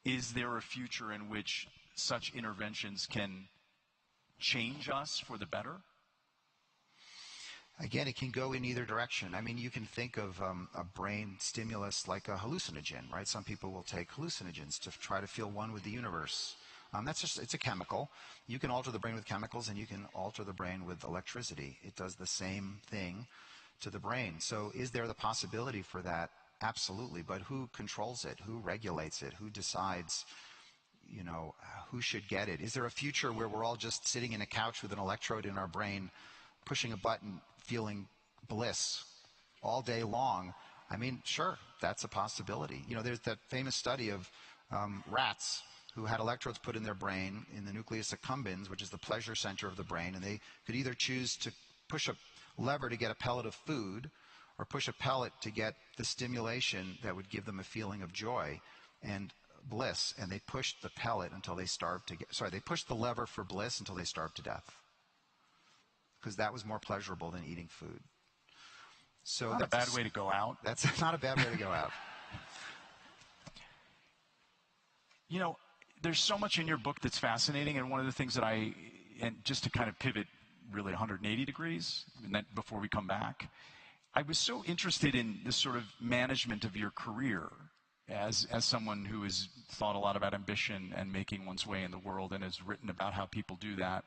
is there a future in which such interventions can change us for the better? Again, it can go in either direction. I mean, you can think of a brain stimulus like a hallucinogen, right? Some people will take hallucinogens to try to feel one with the universe. It's a chemical. You can alter the brain with chemicals, and you can alter the brain with electricity. It does the same thing to the brain. So is there the possibility for that? Absolutely. But who controls it? Who regulates it? Who decides, who should get it? Is there a future where we're all just sitting in a couch with an electrode in our brain, pushing a button, feeling bliss all day long? I mean, sure, that's a possibility. There's that famous study of rats who had electrodes put in their brain in the nucleus accumbens, which is the pleasure center of the brain, and they could either choose to push a lever to get a pellet of food or push a pellet to get the stimulation that would give them a feeling of joy. And bliss, and they pushed the pellet until they starved to get, sorry, they pushed the lever for bliss until they starved to death. Because that was more pleasurable than eating food. So not a bad way to go out. That's not a bad way to go out. You know, there's so much in your book that's fascinating, and one of the things that and just to kind of pivot really 180 degrees, and then before we come back, I was so interested in the sort of management of your career as someone who has thought a lot about ambition and making one's way in the world and has written about how people do that.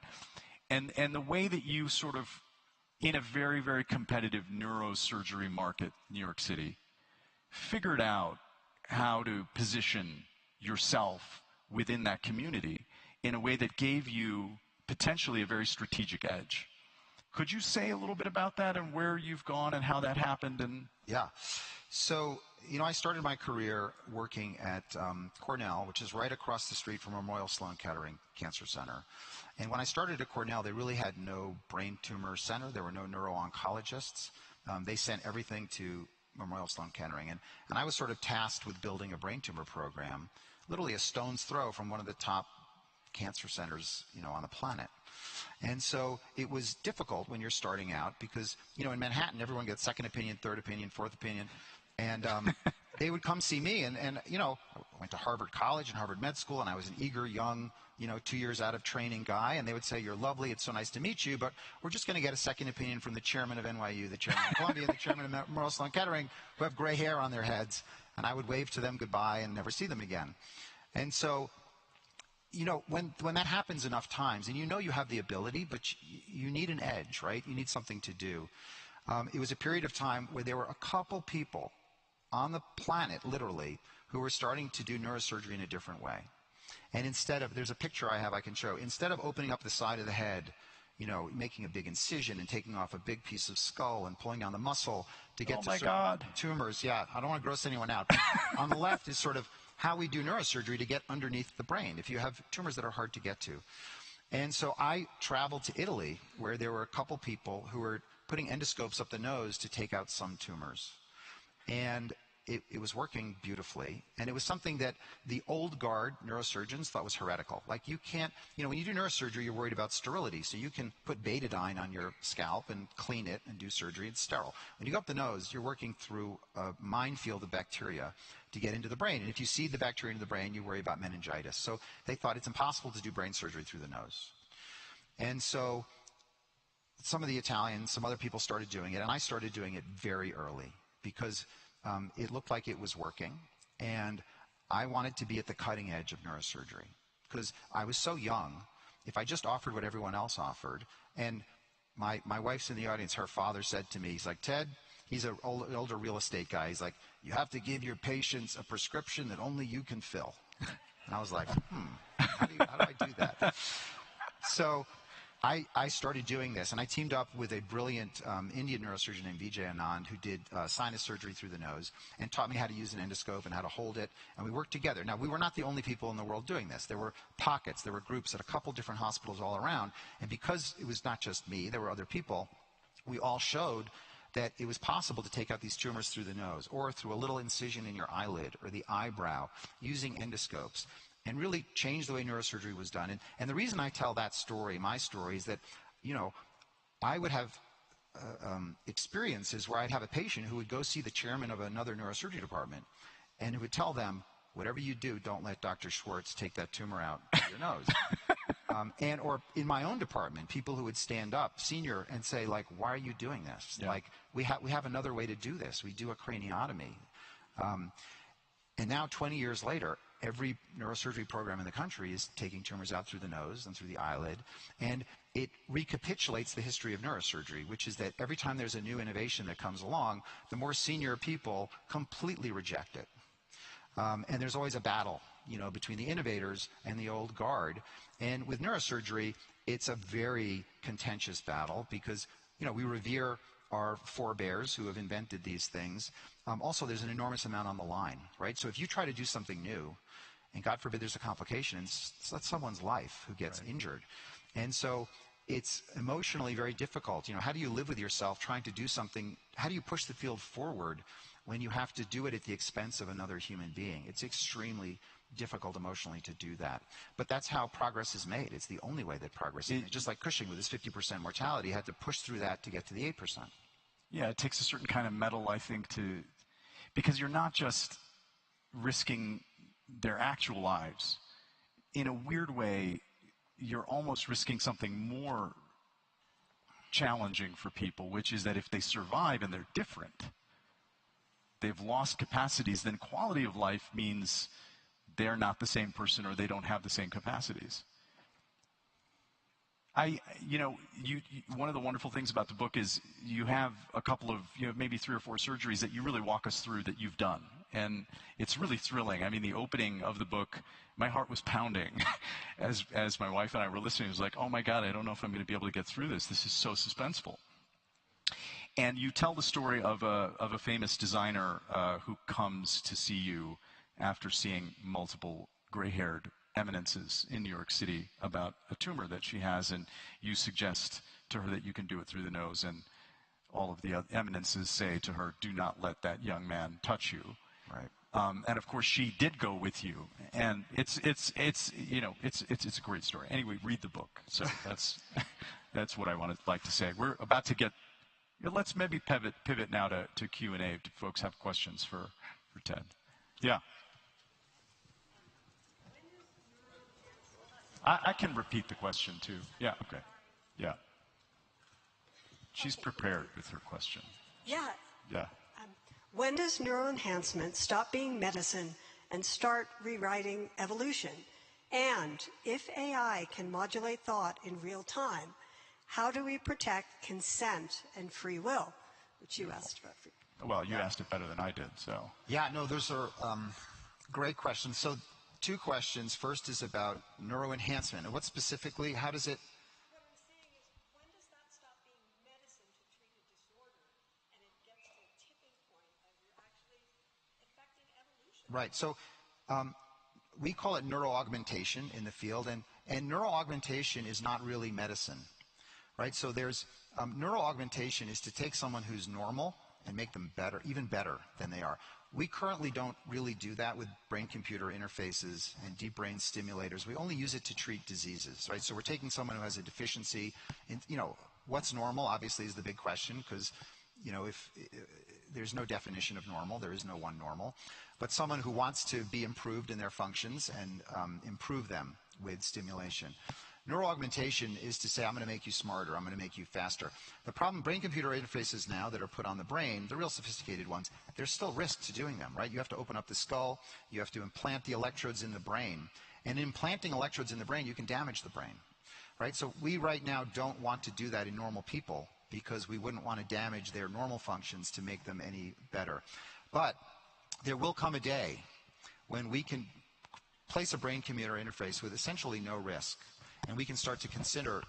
And the way that you sort of, in a very, very competitive neurosurgery market, New York City, figured out how to position yourself within that community in a way that gave you potentially a very strategic edge. Could you say a little bit about that and where you've gone and how that happened? And yeah. So, I started my career working at Cornell, which is right across the street from Memorial Sloan Kettering Cancer Center. And when I started at Cornell, they really had no brain tumor center. There were no neuro-oncologists. They sent everything to Memorial Sloan Kettering. And I was sort of tasked with building a brain tumor program, literally a stone's throw from one of the top cancer centers, on the planet. And so it was difficult when you're starting out because, in Manhattan, everyone gets second opinion, third opinion, fourth opinion. And they would come see me. And, I went to Harvard College and Harvard Med School, and I was an eager, young, 2 years out of training guy. And they would say, "You're lovely. It's so nice to meet you. But we're just going to get a second opinion from the chairman of NYU, the chairman of Columbia, the chairman of Memorial Sloan Kettering, who have gray hair on their heads." And I would wave to them goodbye and never see them again. And so, when that happens enough times, and you have the ability, but you need an edge, right? You need something to do. It was a period of time where there were a couple people on the planet, literally, who were starting to do neurosurgery in a different way. And there's a picture I have I can show. Instead of opening up the side of the head, making a big incision and taking off a big piece of skull and pulling down the muscle to get to certain tumors. Yeah, I don't want to gross anyone out. On the left is sort of how we do neurosurgery to get underneath the brain if you have tumors that are hard to get to. And so I traveled to Italy, where there were a couple people who were putting endoscopes up the nose to take out some tumors. And it was working beautifully. And it was something that the old guard neurosurgeons thought was heretical. Like, you can't, when you do neurosurgery, you're worried about sterility. So you can put betadine on your scalp and clean it and do surgery. It's sterile. When you go up the nose, you're working through a minefield of bacteria to get into the brain. And if you seed the bacteria into the brain, you worry about meningitis. So they thought it's impossible to do brain surgery through the nose. And so some of the Italians, some other people started doing it. And I started doing it very early because it looked like it was working, and I wanted to be at the cutting edge of neurosurgery because I was so young. If I just offered what everyone else offered, and my wife's in the audience, her father said to me, he's like, "Ted," he's an older real estate guy, he's like, "You have to give your patients a prescription that only you can fill." And I was like, how do I do that? So I started doing this, and I teamed up with a brilliant Indian neurosurgeon named Vijay Anand, who did sinus surgery through the nose and taught me how to use an endoscope and how to hold it, and we worked together. Now, we were not the only people in the world doing this. There were pockets, there were groups at a couple different hospitals all around, and because it was not just me, there were other people, we all showed that it was possible to take out these tumors through the nose or through a little incision in your eyelid or the eyebrow using endoscopes, and really changed the way neurosurgery was done. And the reason I tell that story, my story, is that, I would have experiences where I'd have a patient who would go see the chairman of another neurosurgery department and who would tell them, "Whatever you do, don't let Dr. Schwartz take that tumor out of your nose." Or in my own department, people who would stand up, senior, and say, like, "Why are you doing this?" Yeah. Like, we have another way to do this. We do a craniotomy. And now, 20 years later, every neurosurgery program in the country is taking tumors out through the nose and through the eyelid. And it recapitulates the history of neurosurgery, which is that every time there's a new innovation that comes along, the more senior people completely reject it. And there's always a battle, between the innovators and the old guard. And with neurosurgery, it's a very contentious battle because, we revere our forebears who have invented these things. Also, there's an enormous amount on the line, right? So if you try to do something new, and God forbid there's a complication, and that's someone's life who gets injured. And so it's emotionally very difficult. How do you live with yourself trying to do something? How do you push the field forward when you have to do it at the expense of another human being. It's extremely difficult emotionally to do that. But that's how progress is made. It's the only way that progress is made. Just like Cushing with his 50% mortality had to push through that to get to the 8%. Yeah, it takes a certain kind of mettle, I think, because you're not just risking their actual lives. In a weird way, you're almost risking something more challenging for people, which is that if they survive and they're different, they've lost capacities, then quality of life means they're not the same person or they don't have the same capacities. One of the wonderful things about the book is you have a couple of, maybe 3 or 4 surgeries that you really walk us through that you've done. And it's really thrilling. I mean, the opening of the book, my heart was pounding as my wife and I were listening. It was like, oh my God, I don't know if I'm going to be able to get through this. This is so suspenseful. And you tell the story of a famous designer who comes to see you after seeing multiple gray-haired eminences in New York City about a tumor that she has, and you suggest to her that you can do it through the nose, and all of the eminences say to her, do not let that young man touch you. Right. And of course she did go with you, and it's a great story. Anyway, read the book. So that's what I like to say. We're about to get. Let's maybe pivot now to Q&A. Do folks have questions for Ted? Yeah. I can repeat the question too. Yeah. Okay. Yeah. She's prepared with her question. Yeah. Yeah. When does neuroenhancement stop being medicine and start rewriting evolution? And if AI can modulate thought in real time, how do we protect consent and free will, which you asked about? Well, you asked it better than I did, so. Yeah, no, those are great questions. So 2 questions. First is about neuroenhancement. And what specifically, how does it? What I'm saying is, when does that stop being medicine to treat a disorder and it gets to a tipping point that you're actually affecting evolution? Right. So we call it neuroaugmentation in the field, and neuroaugmentation is not really medicine, right? So there's neuroaugmentation is to take someone who's normal and make them better, even better than they are. We currently don't really do that with brain-computer interfaces and deep brain stimulators. We only use it to treat diseases, right? So we're taking someone who has a deficiency in, what's normal obviously is the big question, because, if there's no definition of normal, there is no one normal. But someone who wants to be improved in their functions and improve them with stimulation. Neuroaugmentation is to say, I'm going to make you smarter, I'm going to make you faster. The problem, brain-computer interfaces now that are put on the brain, the real sophisticated ones, there's still risk to doing them, right? You have to open up the skull, you have to implant the electrodes in the brain. And implanting electrodes in the brain, you can damage the brain, right? So we right now don't want to do that in normal people because we wouldn't want to damage their normal functions to make them any better. But there will come a day when we can place a brain-computer interface with essentially no risk. And we can start to consider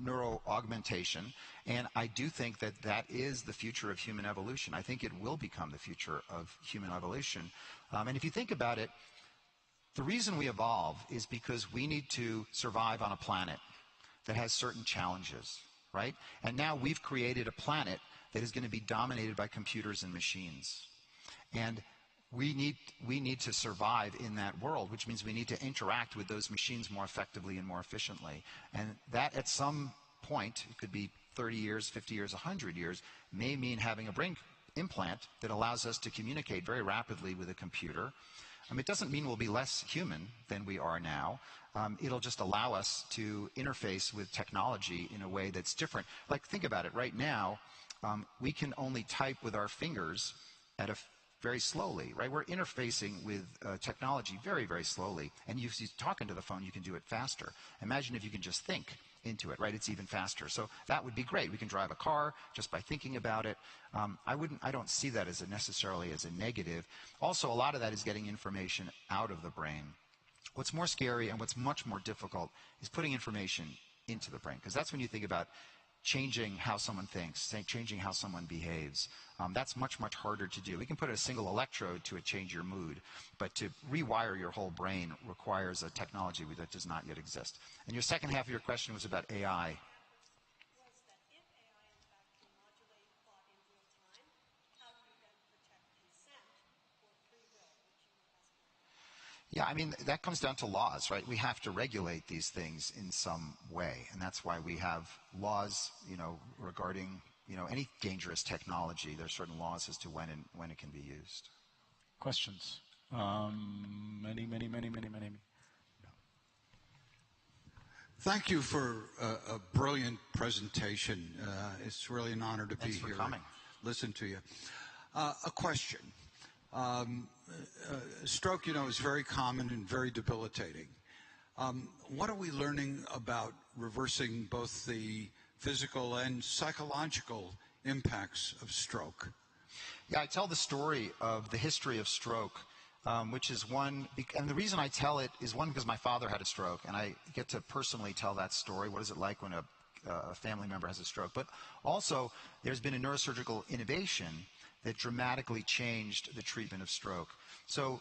neuroaugmentation. And I do think that that is the future of human evolution. I think it will become the future of human evolution. And if you think about it, the reason we evolve is because we need to survive on a planet that has certain challenges, right? And now we've created a planet that is going to be dominated by computers and machines. And we need to survive in that world, which means we need to interact with those machines more effectively and more efficiently. And that at some point, it could be 30 years, 50 years, 100 years, may mean having a brain implant that allows us to communicate very rapidly with a computer. It doesn't mean we'll be less human than we are now. It'll just allow us to interface with technology in a way that's different. Like, think about it. Right now, we can only type with our fingers at very slowly, right? We're interfacing with technology very, very slowly. And if you talk into the phone, you can do it faster. Imagine if you can just think into it, right? It's even faster. So that would be great. We can drive a car just by thinking about it. I don't see that as necessarily as a negative. Also, a lot of that is getting information out of the brain. What's more scary and what's much more difficult is putting information into the brain, because that's when you think about changing how someone thinks, changing how someone behaves. That's much, much harder to do. We can put a single electrode to change your mood, but to rewire your whole brain requires a technology that does not yet exist. And your second half of your question was about AI. Was that if AI, in fact, can modulate thought in real time, how do you then protect consent? Yeah, I mean, that comes down to laws, right? We have to regulate these things in some way, and that's why we have laws, regarding, any dangerous technology. There's certain laws as to when it can be used. Questions? Many. Thank you for a brilliant presentation. It's really an honor to be here. Thanks for coming. Listen to you. A question. Stroke, is very common and very debilitating. What are we learning about reversing both the physical and psychological impacts of stroke? Yeah, I tell the story of the history of stroke, which is one, and the reason I tell it is one, because my father had a stroke, and I get to personally tell that story. What is it like when a family member has a stroke? But also, there's been a neurosurgical innovation that dramatically changed the treatment of stroke. So,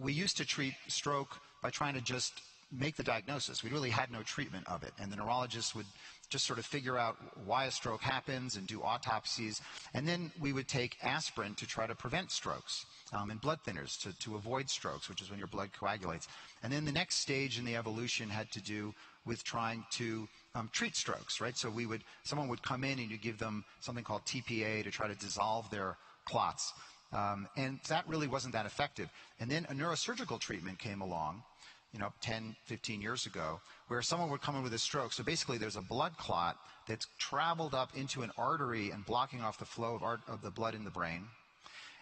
we used to treat stroke by trying to just make the diagnosis. We really had no treatment of it, and the neurologists would just sort of figure out why a stroke happens and do autopsies, and then we would take aspirin to try to prevent strokes, and blood thinners to avoid strokes, which is when your blood coagulates. And then the next stage in the evolution had to do with trying to treat strokes, right? So someone would come in and you give them something called TPA to try to dissolve their clots, and that really wasn't that effective. And then a neurosurgical treatment came along, 10, 15 years ago, where someone would come in with a stroke. So basically there's a blood clot that's traveled up into an artery and blocking off the flow of the blood in the brain.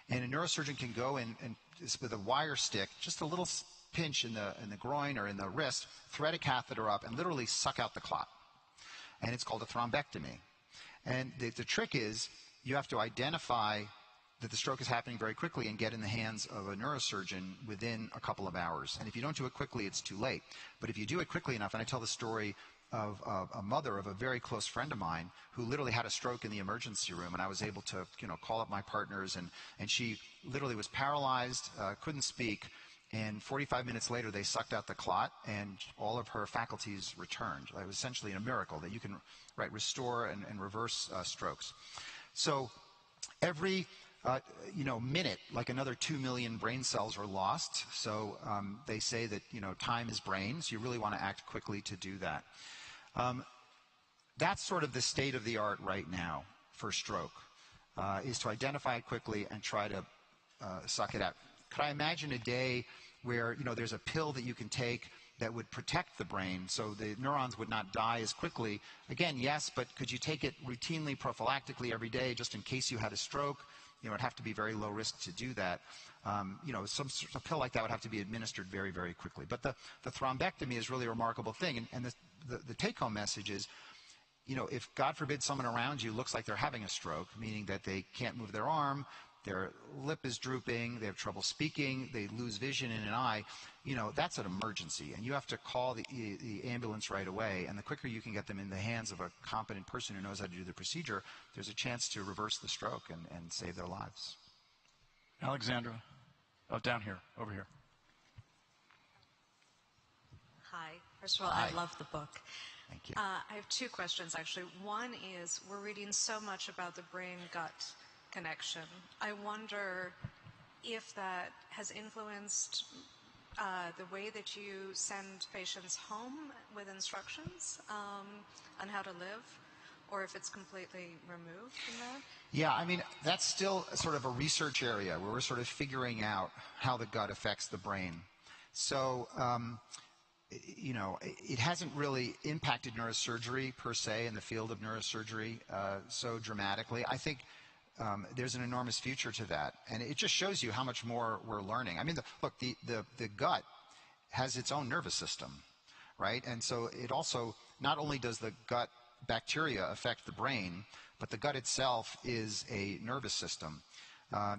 And a neurosurgeon can go in and with a wire stick, just a little pinch in the groin or in the wrist, thread a catheter up and literally suck out the clot. And it's called a thrombectomy. And the trick is you have to identify that the stroke is happening very quickly and get in the hands of a neurosurgeon within a couple of hours. And if you don't do it quickly, it's too late. But if you do it quickly enough, and I tell the story of a mother of a very close friend of mine who literally had a stroke in the emergency room, and I was able to call up my partners, and she literally was paralyzed, couldn't speak, and 45 minutes later they sucked out the clot and all of her faculties returned. It was essentially a miracle that you can restore and reverse strokes. So every minute, like another 2 million brain cells are lost. So they say that, time is brain, so you really want to act quickly to do that. That's sort of the state of the art right now for stroke, is to identify it quickly and try to suck it out. Could I imagine a day where, there's a pill that you can take that would protect the brain so the neurons would not die as quickly? Again, yes, but could you take it routinely, prophylactically every day just in case you had a stroke? It'd have to be very low risk to do that. A pill like that would have to be administered very, very quickly. But the thrombectomy is really a remarkable thing. And the take-home message is, if, God forbid, someone around you looks like they're having a stroke, meaning that they can't move their arm, their lip is drooping, they have trouble speaking, they lose vision in an eye, that's an emergency. And you have to call the ambulance right away. And the quicker you can get them in the hands of a competent person who knows how to do the procedure, there's a chance to reverse the stroke and save their lives. Alexandra. Oh, down here, over here. Hi. First of all, Hi. I love the book. Thank you. I have two questions, actually. One is, we're reading so much about the brain-gut connection. I wonder if that has influenced the way that you send patients home with instructions on how to live, or if it's completely removed from that? Yeah, I mean, that's still sort of a research area where we're sort of figuring out how the gut affects the brain. So, it hasn't really impacted neurosurgery per se in the field of neurosurgery so dramatically. I think there's an enormous future to that, and it just shows you how much more we're learning. I mean, the gut has its own nervous system, right? And so it also, not only does the gut bacteria affect the brain, but the gut itself is a nervous system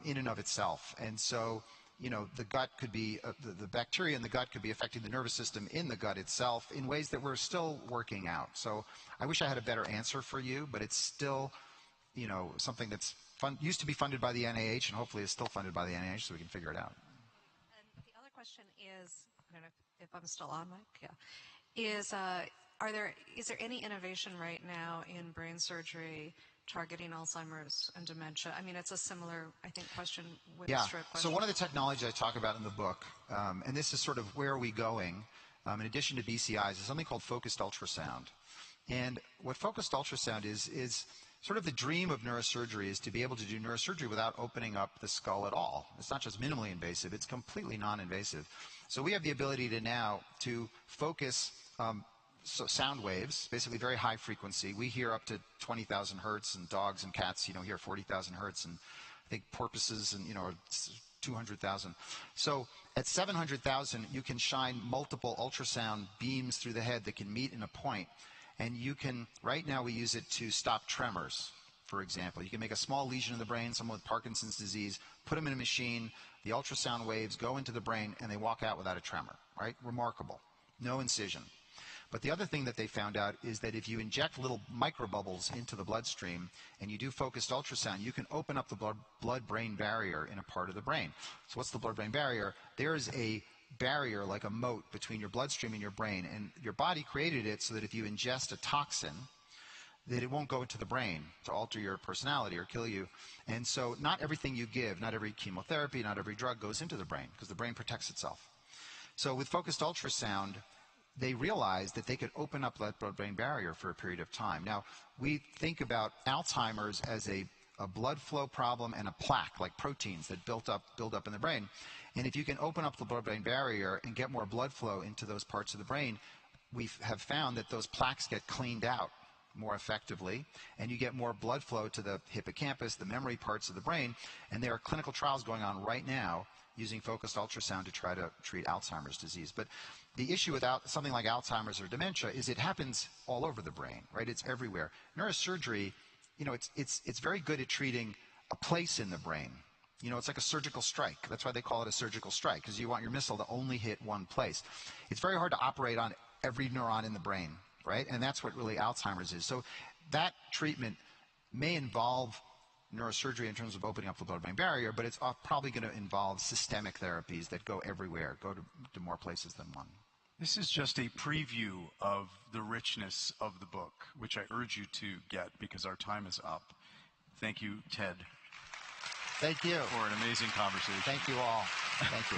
in and of itself. And so, the gut could be, the bacteria in the gut could be affecting the nervous system in the gut itself in ways that we're still working out. So I wish I had a better answer for you, but it's still, something that's used to be funded by the NIH, and hopefully is still funded by the NIH, so we can figure it out. And the other question is, I don't know if I'm still on mic, is there any innovation right now in brain surgery targeting Alzheimer's and dementia? I mean, it's a similar, I think, question with Yeah. the stroke question. So one of the technologies I talk about in the book, and this is sort of where are we going, in addition to BCIs, is something called focused ultrasound. And what focused ultrasound is sort of the dream of neurosurgery, is to be able to do neurosurgery without opening up the skull at all. It's not just minimally invasive, it's completely non-invasive. So we have the ability to now to focus sound waves, basically very high frequency. We hear up to 20,000 hertz, and dogs and cats, hear 40,000 hertz, and I think porpoises and, 200,000. So at 700,000, you can shine multiple ultrasound beams through the head that can meet in a point. And you can, right now we use it to stop tremors, for example. You can make a small lesion in the brain, someone with Parkinson's disease, put them in a machine, the ultrasound waves go into the brain, and they walk out without a tremor, right? Remarkable. No incision. But the other thing that they found out is that if you inject little microbubbles into the bloodstream and you do focused ultrasound, you can open up the blood-brain barrier in a part of the brain. So what's the blood-brain barrier? There's a barrier, like a moat, between your bloodstream and your brain, and your body created it so that if you ingest a toxin, that it won't go into the brain to alter your personality or kill you. And so not everything you give, not every chemotherapy, not every drug goes into the brain, because the brain protects itself. So with focused ultrasound, they realized that they could open up that blood-brain barrier for a period of time. Now, we think about Alzheimer's as a blood flow problem and a plaque, like proteins that build up in the brain. And if you can open up the blood-brain barrier and get more blood flow into those parts of the brain, we have found that those plaques get cleaned out more effectively, and you get more blood flow to the hippocampus, the memory parts of the brain. And there are clinical trials going on right now using focused ultrasound to try to treat Alzheimer's disease. But the issue with something like Alzheimer's or dementia is it happens all over the brain, right? It's everywhere. Neurosurgery, it's very good at treating a place in the brain. It's like a surgical strike. That's why they call it a surgical strike, because you want your missile to only hit one place. It's very hard to operate on every neuron in the brain, right? And that's what really Alzheimer's is. So that treatment may involve neurosurgery in terms of opening up the blood-brain barrier, but it's probably going to involve systemic therapies that go everywhere, go to more places than one. This is just a preview of the richness of the book, which I urge you to get because our time is up. Thank you, Ted. Thank you. For an amazing conversation. Thank you all. Thank you.